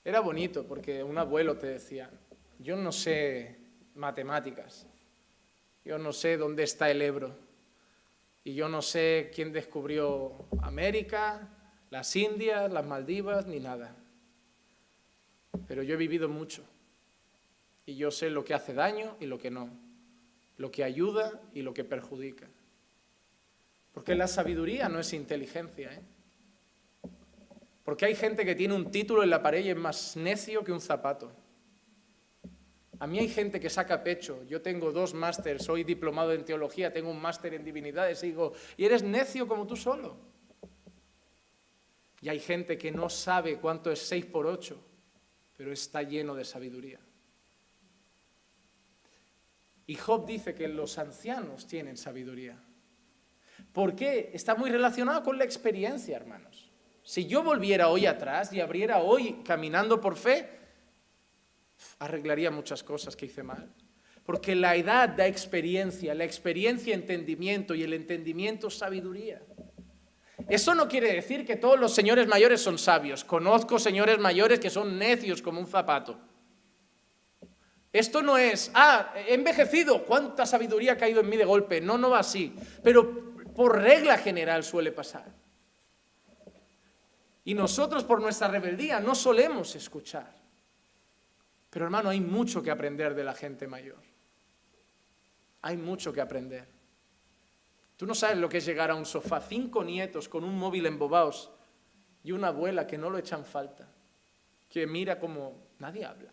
Speaker 1: Era bonito porque un abuelo te decía, yo no sé matemáticas, yo no sé dónde está el Ebro, y yo no sé quién descubrió América, las Indias, las Maldivas, ni nada. Pero yo he vivido mucho, y yo sé lo que hace daño y lo que no, lo que ayuda y lo que perjudica. Porque la sabiduría no es inteligencia, ¿eh? Porque hay gente que tiene un título en la pared y es más necio que un zapato. A mí hay gente que saca pecho. Yo tengo 2 másters, soy diplomado en teología, tengo un máster en divinidades, y digo, y eres necio como tú solo. Y hay gente que no sabe cuánto es 6 por 8, pero está lleno de sabiduría. Y Job dice que los ancianos tienen sabiduría. ¿Por qué? Está muy relacionado con la experiencia, hermanos. Si yo volviera hoy atrás y abriera hoy caminando por fe, arreglaría muchas cosas que hice mal. Porque la edad da experiencia, la experiencia entendimiento y el entendimiento sabiduría. Eso no quiere decir que todos los señores mayores son sabios. Conozco señores mayores que son necios como un zapato. Esto no es, he envejecido, cuánta sabiduría ha caído en mí de golpe. No, no va así. Pero por regla general suele pasar. Y nosotros por nuestra rebeldía no solemos escuchar. Pero hermano, hay mucho que aprender de la gente mayor. Hay mucho que aprender. Tú no sabes lo que es llegar a un sofá, 5 nietos con un móvil embobados y una abuela que no lo echan falta, que mira como nadie habla,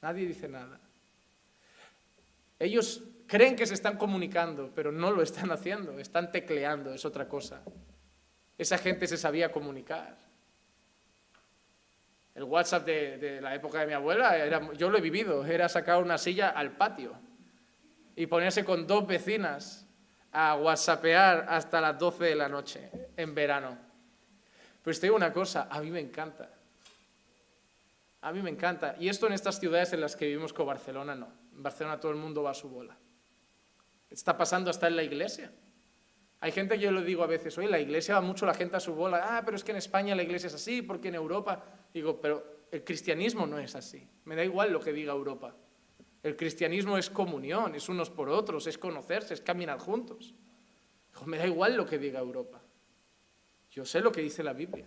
Speaker 1: nadie dice nada. Ellos creen que se están comunicando, pero no lo están haciendo, están tecleando, es otra cosa. Esa gente se sabía comunicar. El WhatsApp de la época de mi abuela, yo lo he vivido, era sacar una silla al patio y ponerse con 2 vecinas a whatsappear hasta las 12 de la noche en verano. Pues te digo una cosa, a mí me encanta. A mí me encanta. Y esto en estas ciudades en las que vivimos como Barcelona no. En Barcelona todo el mundo va a su bola. Está pasando hasta en la iglesia. Hay gente que yo le digo a veces, oye, la iglesia va mucho la gente a su bola. Pero es que en España la iglesia es así, porque en Europa... Digo, pero el cristianismo no es así. Me da igual lo que diga Europa. El cristianismo es comunión, es unos por otros, es conocerse, es caminar juntos. Digo, me da igual lo que diga Europa. Yo sé lo que dice la Biblia.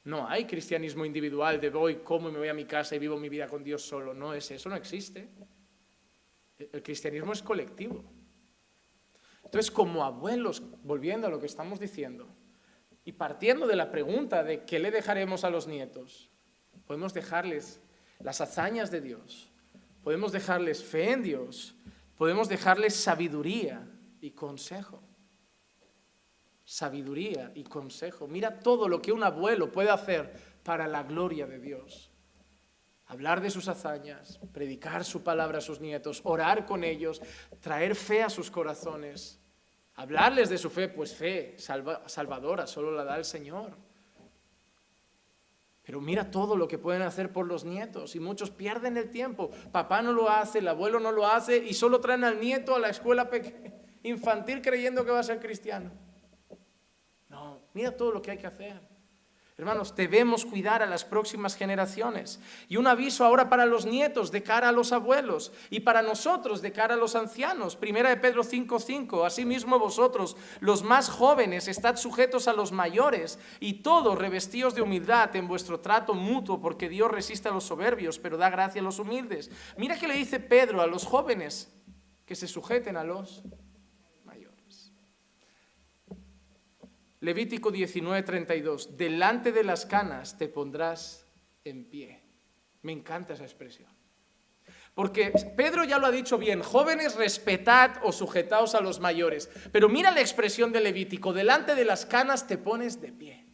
Speaker 1: No hay cristianismo individual de voy, como y me voy a mi casa y vivo mi vida con Dios solo. No es eso, no existe. El cristianismo es colectivo. Entonces, como abuelos, volviendo a lo que estamos diciendo, y partiendo de la pregunta de qué le dejaremos a los nietos, podemos dejarles las hazañas de Dios, podemos dejarles fe en Dios, podemos dejarles sabiduría y consejo. Sabiduría y consejo. Mira todo lo que un abuelo puede hacer para la gloria de Dios. Hablar de sus hazañas, predicar su palabra a sus nietos, orar con ellos, traer fe a sus corazones. Hablarles de su fe, pues fe salvadora, solo la da el Señor. Pero mira todo lo que pueden hacer por los nietos y muchos pierden el tiempo. Papá no lo hace, el abuelo no lo hace y solo traen al nieto a la escuela infantil creyendo que va a ser cristiano. No, mira todo lo que hay que hacer. Hermanos, debemos cuidar a las próximas generaciones. Y un aviso ahora para los nietos de cara a los abuelos y para nosotros de cara a los ancianos. 1 de Pedro 5:5. Asimismo vosotros, los más jóvenes, estad sujetos a los mayores y todos revestidos de humildad en vuestro trato mutuo, porque Dios resiste a los soberbios, pero da gracia a los humildes. Mira que le dice Pedro a los jóvenes que se sujeten a los mayores. Levítico 19:32, delante de las canas te pondrás en pie. Me encanta esa expresión. Porque Pedro ya lo ha dicho bien, jóvenes respetad o sujetaos a los mayores. Pero mira la expresión de Levítico, delante de las canas te pones de pie.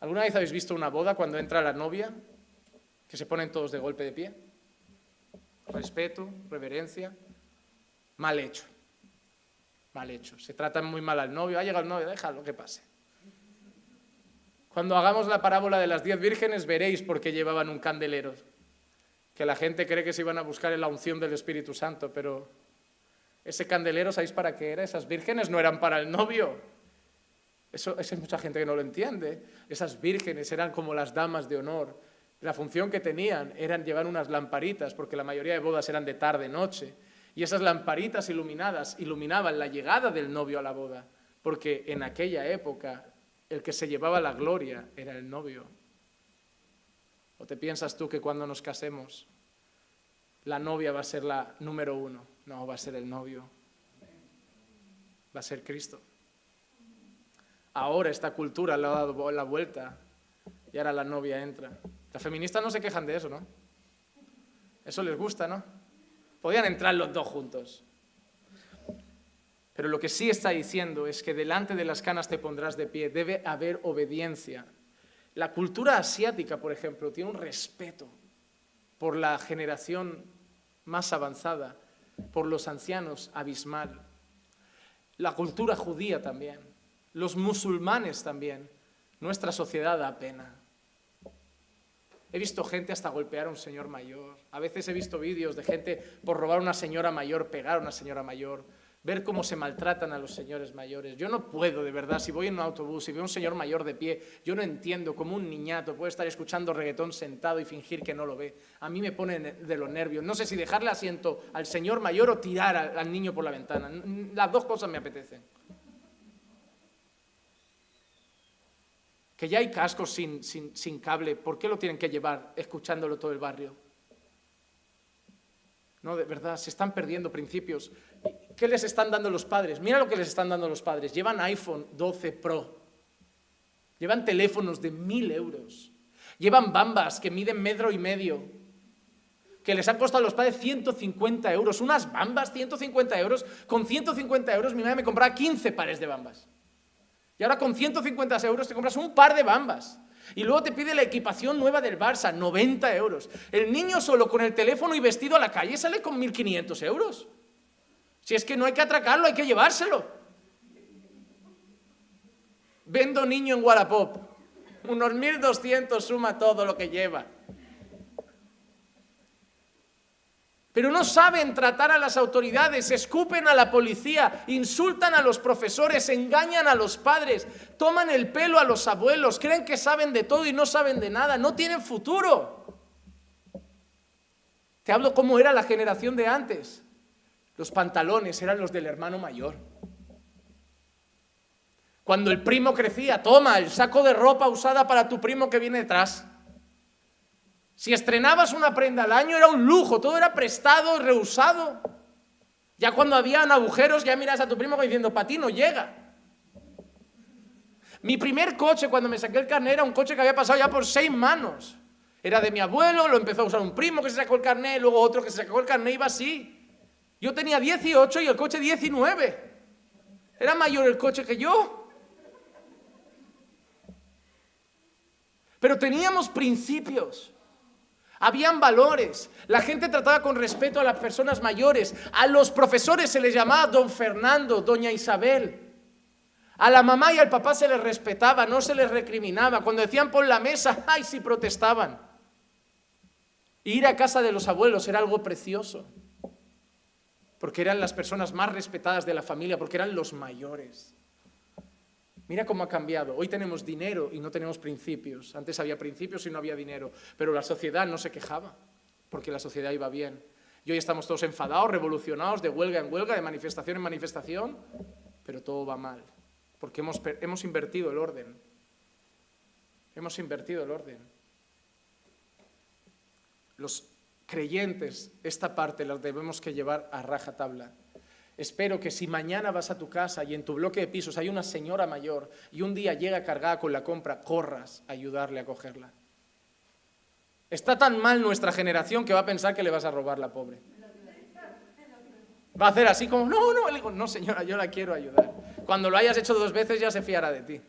Speaker 1: ¿Alguna vez habéis visto una boda cuando entra la novia? Que se ponen todos de golpe de pie. Respeto, reverencia. Mal hecho. Mal hecho. Se tratan muy mal al novio. Ha llegado el novio, déjalo que pase. Cuando hagamos la parábola de las 10 vírgenes veréis por qué llevaban un candelero. Que la gente cree que se iban a buscar en la unción del Espíritu Santo, pero ese candelero, ¿sabéis para qué era? Esas vírgenes no eran para el novio. Eso hay mucha gente que no lo entiende. Esas vírgenes eran como las damas de honor. La función que tenían eran llevar unas lamparitas, porque la mayoría de bodas eran de tarde, noche. Y esas lamparitas iluminadas iluminaban la llegada del novio a la boda, porque en aquella época el que se llevaba la gloria era el novio. ¿O te piensas tú que cuando nos casemos la novia va a ser la número 1? No, va a ser el novio. Va a ser Cristo. Ahora esta cultura le ha dado la vuelta y ahora la novia entra. Las feministas no se quejan de eso, ¿no? Eso les gusta, ¿no? Podían entrar los dos juntos. Pero lo que sí está diciendo es que delante de las canas te pondrás de pie. Debe haber obediencia. La cultura asiática, por ejemplo, tiene un respeto por la generación más avanzada, por los ancianos abismal. La cultura judía también. Los musulmanes también. Nuestra sociedad da pena. He visto gente hasta golpear a un señor mayor. A veces he visto vídeos de gente por robar a una señora mayor, pegar a una señora mayor, ver cómo se maltratan a los señores mayores. Yo no puedo, de verdad, si voy en un autobús y veo a un señor mayor de pie, yo no entiendo cómo un niñato puede estar escuchando reggaetón sentado y fingir que no lo ve. A mí me pone de los nervios. No sé si dejarle asiento al señor mayor o tirar al niño por la ventana. Las dos cosas me apetecen. Que ya hay cascos sin cable, ¿por qué lo tienen que llevar escuchándolo todo el barrio? No, de verdad, se están perdiendo principios. ¿Qué les están dando los padres? Mira lo que les están dando los padres. Llevan iPhone 12 Pro. Llevan teléfonos de 1.000 euros. Llevan bambas que miden 1,5 metros. Que les han costado a los padres 150 euros. Unas bambas, 150 euros. Con 150 euros mi madre me compraba 15 pares de bambas. Y ahora con 150 euros te compras un par de bambas. Y luego te pide la equipación nueva del Barça, 90 euros. El niño solo con el teléfono y vestido a la calle sale con 1.500 euros. Si es que no hay que atracarlo, hay que llevárselo. Vendo niño en Wallapop. Unos 1.200 suma todo lo que lleva. Pero no saben tratar a las autoridades, escupen a la policía, insultan a los profesores, engañan a los padres, toman el pelo a los abuelos, creen que saben de todo y no saben de nada, no tienen futuro. Te hablo cómo era la generación de antes. Los pantalones eran los del hermano mayor. Cuando el primo crecía, toma el saco de ropa usada para tu primo que viene detrás. Si estrenabas una prenda al año era un lujo, todo era prestado y reusado. Ya cuando habían agujeros ya miras a tu primo diciendo, para ti no llega. Mi primer coche cuando me saqué el carnet era un coche que había pasado ya por 6 manos. Era de mi abuelo, lo empezó a usar un primo que se sacó el carnet, luego otro que se sacó el carnet, iba así. Yo tenía 18 y el coche 19. Era mayor el coche que yo. Pero teníamos principios. Habían valores, la gente trataba con respeto a las personas mayores, a los profesores se les llamaba don Fernando, doña Isabel, a la mamá y al papá se les respetaba, no se les recriminaba, cuando decían pon la mesa, ¡ay! Sí protestaban. Ir a casa de los abuelos era algo precioso, porque eran las personas más respetadas de la familia, porque eran los mayores. Mira cómo ha cambiado. Hoy tenemos dinero y no tenemos principios. Antes había principios y no había dinero. Pero la sociedad no se quejaba, porque la sociedad iba bien. Y hoy estamos todos enfadados, revolucionados, de huelga en huelga, de manifestación en manifestación, pero todo va mal, porque hemos invertido el orden. Hemos invertido el orden. Los creyentes, esta parte la debemos que llevar a rajatabla. Espero que si mañana vas a tu casa y en tu bloque de pisos hay una señora mayor y un día llega cargada con la compra, corras a ayudarle a cogerla. Está tan mal nuestra generación que va a pensar que le vas a robar la pobre. Va a hacer así como, no, le digo, no señora, yo la quiero ayudar. Cuando lo hayas hecho 2 veces ya se fiará de ti.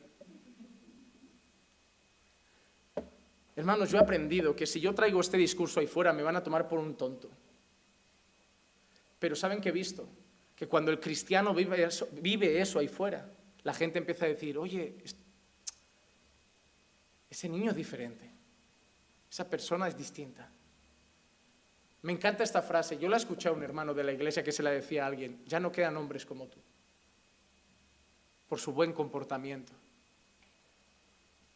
Speaker 1: Hermanos, yo he aprendido que si yo traigo este discurso ahí fuera me van a tomar por un tonto. Pero ¿saben qué he visto? Que cuando el cristiano vive eso ahí fuera, la gente empieza a decir, oye, ese niño es diferente, esa persona es distinta. Me encanta esta frase, yo la escuché a un hermano de la iglesia que se la decía a alguien, ya no quedan hombres como tú, por su buen comportamiento.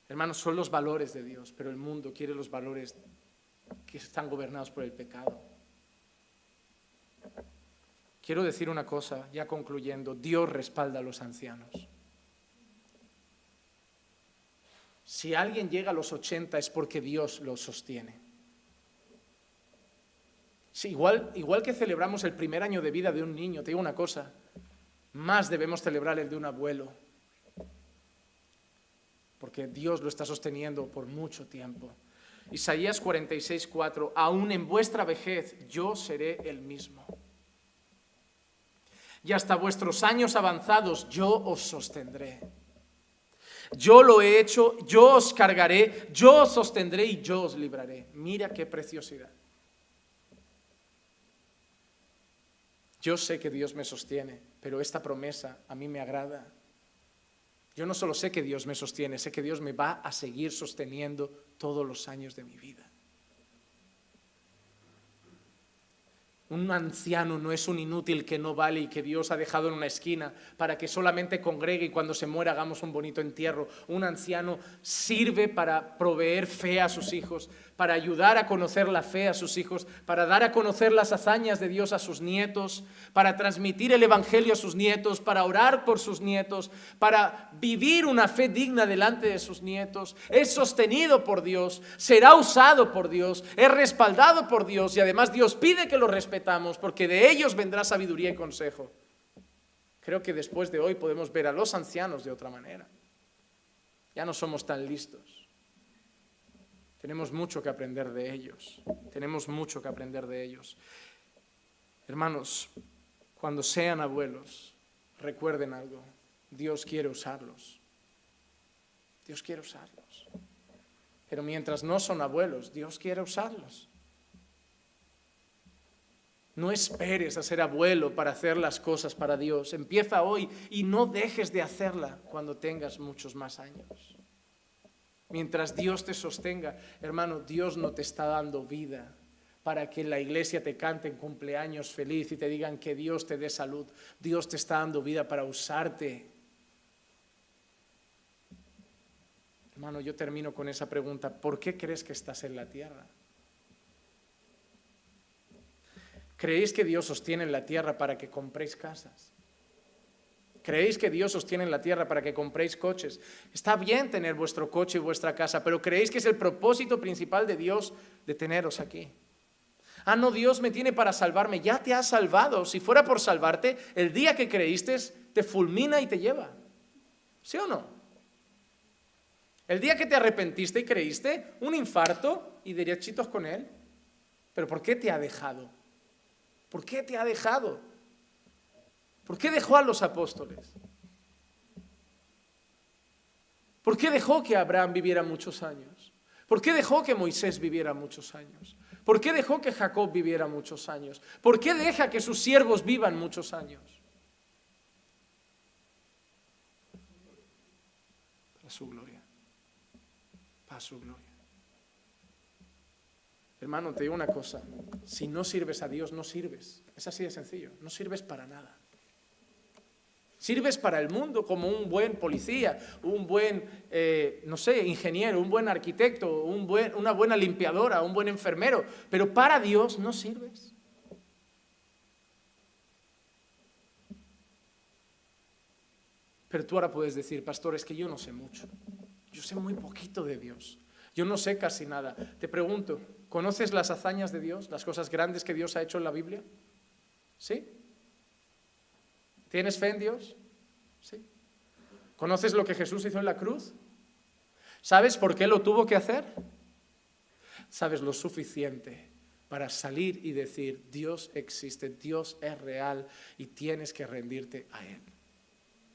Speaker 1: Hermanos, son los valores de Dios, pero el mundo quiere los valores que están gobernados por el pecado. Quiero decir una cosa, ya concluyendo, Dios respalda a los ancianos. Si alguien llega a los 80 es porque Dios los sostiene. Sí, igual que celebramos el primer año de vida de un niño, te digo una cosa, más debemos celebrar el de un abuelo, porque Dios lo está sosteniendo por mucho tiempo. Isaías 46:4, aún en vuestra vejez yo seré el mismo. Y hasta vuestros años avanzados yo os sostendré. Yo lo he hecho, yo os cargaré, yo os sostendré y yo os libraré. Mira qué preciosidad. Yo sé que Dios me sostiene, pero esta promesa a mí me agrada. Yo no solo sé que Dios me sostiene, sé que Dios me va a seguir sosteniendo todos los años de mi vida. Un anciano no es un inútil que no vale y que Dios ha dejado en una esquina para que solamente congregue y cuando se muera hagamos un bonito entierro. Un anciano sirve para proveer fe a sus hijos, para ayudar a conocer la fe a sus hijos, para dar a conocer las hazañas de Dios a sus nietos, para transmitir el evangelio a sus nietos, para orar por sus nietos, para vivir una fe digna delante de sus nietos. Es sostenido por Dios, será usado por Dios, es respaldado por Dios y además Dios pide que lo respetemos porque de ellos vendrá sabiduría y consejo. Creo que después de hoy podemos ver a los ancianos de otra manera. Ya no somos tan listos. Tenemos mucho que aprender de ellos. Tenemos mucho que aprender de ellos. Hermanos, cuando sean abuelos, recuerden algo. Dios quiere usarlos. Dios quiere usarlos. Pero mientras no son abuelos, Dios quiere usarlos. No esperes a ser abuelo para hacer las cosas para Dios. Empieza hoy y no dejes de hacerla cuando tengas muchos más años. Mientras Dios te sostenga, hermano, Dios no te está dando vida para que en la iglesia te canten cumpleaños feliz y te digan que Dios te dé salud. Dios te está dando vida para usarte. Hermano, yo termino con esa pregunta. ¿Por qué crees que estás en la tierra? ¿Creéis que Dios os tiene en la tierra para que compréis casas? ¿Creéis que Dios os tiene en la tierra para que compréis coches? Está bien tener vuestro coche y vuestra casa, pero ¿creéis que es el propósito principal de Dios de teneros aquí? Ah, no, Dios me tiene para salvarme. Ya te ha salvado. Si fuera por salvarte, el día que creíste te fulmina y te lleva. ¿Sí o no? El día que te arrepentiste y creíste, un infarto y derechitos con Él. ¿Pero por qué te ha dejado? ¿Por qué te ha dejado? ¿Por qué dejó a los apóstoles? ¿Por qué dejó que Abraham viviera muchos años? ¿Por qué dejó que Moisés viviera muchos años? ¿Por qué dejó que Jacob viviera muchos años? ¿Por qué deja que sus siervos vivan muchos años? Para su gloria. Para su gloria. Hermano, te digo una cosa, si no sirves a Dios, no sirves. Es así de sencillo, no sirves para nada. Sirves para el mundo como un buen policía, un buen, ingeniero, un buen arquitecto, una buena limpiadora, un buen enfermero, pero para Dios no sirves. Pero tú ahora puedes decir, pastor, es que yo no sé mucho, yo sé muy poquito de Dios. Yo no sé casi nada. Te pregunto, ¿conoces las hazañas de Dios, las cosas grandes que Dios ha hecho en la Biblia? ¿Sí? ¿Tienes fe en Dios? ¿Sí? ¿Conoces lo que Jesús hizo en la cruz? ¿Sabes por qué lo tuvo que hacer? ¿Sabes lo suficiente para salir y decir, Dios existe, Dios es real y tienes que rendirte a Él?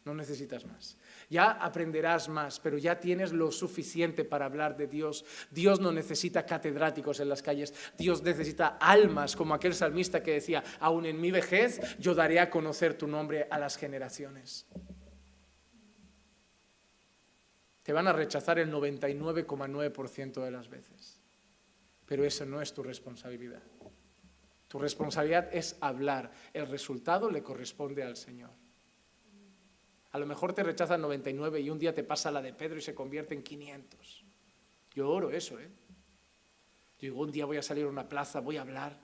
Speaker 1: No necesitas más. Ya aprenderás más, pero ya tienes lo suficiente para hablar de Dios. Dios no necesita catedráticos en las calles. Dios necesita almas, como aquel salmista que decía, aún en mi vejez yo daré a conocer tu nombre a las generaciones. Te van a rechazar el 99,9% de las veces, pero eso no es tu responsabilidad. Tu responsabilidad es hablar. El resultado le corresponde al Señor. A lo mejor te rechazan 99 y un día te pasa la de Pedro y se convierte en 500. Yo oro eso, Yo digo, un día voy a salir a una plaza, voy a hablar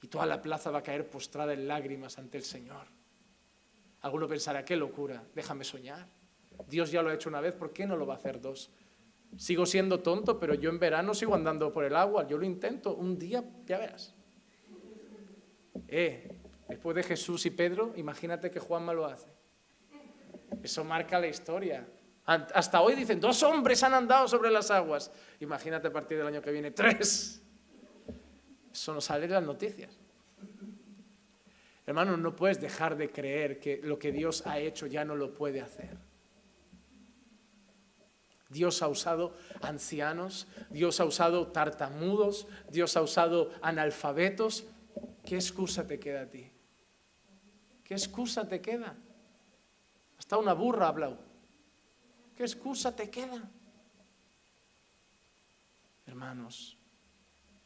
Speaker 1: y toda la plaza va a caer postrada en lágrimas ante el Señor. Alguno pensará, qué locura, déjame soñar. Dios ya lo ha hecho una vez, ¿por qué no lo va a hacer dos? Sigo siendo tonto, pero yo en verano sigo andando por el agua, yo lo intento, un día ya verás. Después de Jesús y Pedro, imagínate que Juanma lo hace. Eso marca la historia. Hasta hoy dicen, 2 hombres han andado sobre las aguas. Imagínate a partir del año que viene, 3. Eso no sale en las noticias. Hermano, no puedes dejar de creer que lo que Dios ha hecho ya no lo puede hacer. Dios ha usado ancianos, Dios ha usado tartamudos, Dios ha usado analfabetos. ¿Qué excusa te queda a ti? ¿Qué excusa te queda? Hasta una burra ha hablado. ¿Qué excusa te queda? Hermanos,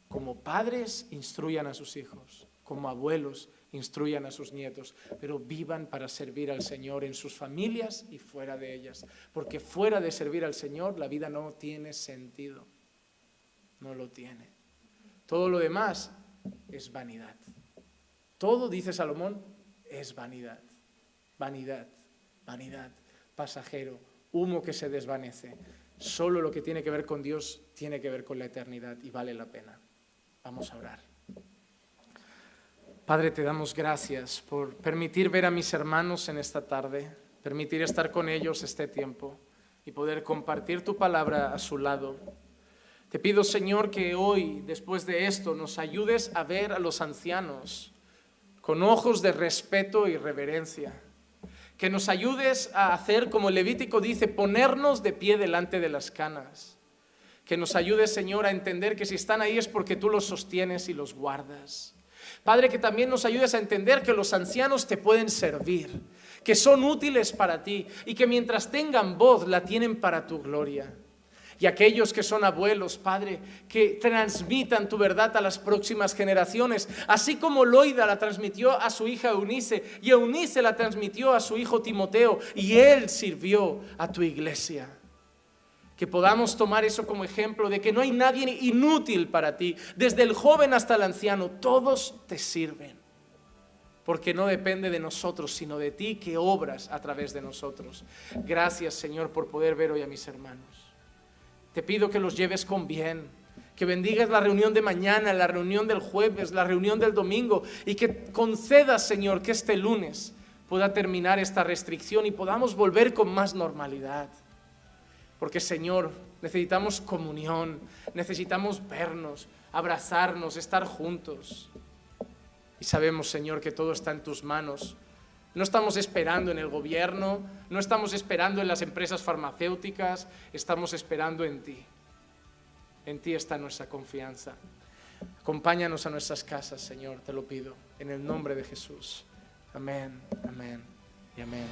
Speaker 1: como padres instruyan a sus hijos, como abuelos instruyan a sus nietos, pero vivan para servir al Señor en sus familias y fuera de ellas, porque fuera de servir al Señor la vida no tiene sentido, no lo tiene. Todo lo demás es vanidad. Todo, dice Salomón, es vanidad, vanidad, vanidad, pasajero, humo que se desvanece. Solo lo que tiene que ver con Dios tiene que ver con la eternidad y vale la pena. Vamos a orar. Padre, te damos gracias por permitir ver a mis hermanos en esta tarde, permitir estar con ellos este tiempo y poder compartir tu palabra a su lado. Te pido, Señor, que hoy, después de esto, nos ayudes a ver a los ancianos con ojos de respeto y reverencia. Que nos ayudes a hacer, como el Levítico dice, ponernos de pie delante de las canas. Que nos ayudes, Señor, a entender que si están ahí es porque tú los sostienes y los guardas. Padre, que también nos ayudes a entender que los ancianos te pueden servir, que son útiles para ti y que mientras tengan voz la tienen para tu gloria. Y aquellos que son abuelos, Padre, que transmitan tu verdad a las próximas generaciones, así como Loida la transmitió a su hija Eunice, y Eunice la transmitió a su hijo Timoteo, y él sirvió a tu iglesia. Que podamos tomar eso como ejemplo de que no hay nadie inútil para ti, desde el joven hasta el anciano, todos te sirven. Porque no depende de nosotros, sino de ti que obras a través de nosotros. Gracias, Señor, por poder ver hoy a mis hermanos. Te pido que los lleves con bien, que bendigas la reunión de mañana, la reunión del jueves, la reunión del domingo y que concedas, Señor, que este lunes pueda terminar esta restricción y podamos volver con más normalidad. Porque, Señor, necesitamos comunión, necesitamos vernos, abrazarnos, estar juntos. Y sabemos, Señor, que todo está en tus manos. No estamos esperando en el gobierno, no estamos esperando en las empresas farmacéuticas, estamos esperando en ti. En ti está nuestra confianza. Acompáñanos a nuestras casas, Señor, te lo pido, en el nombre de Jesús. Amén, amén y amén.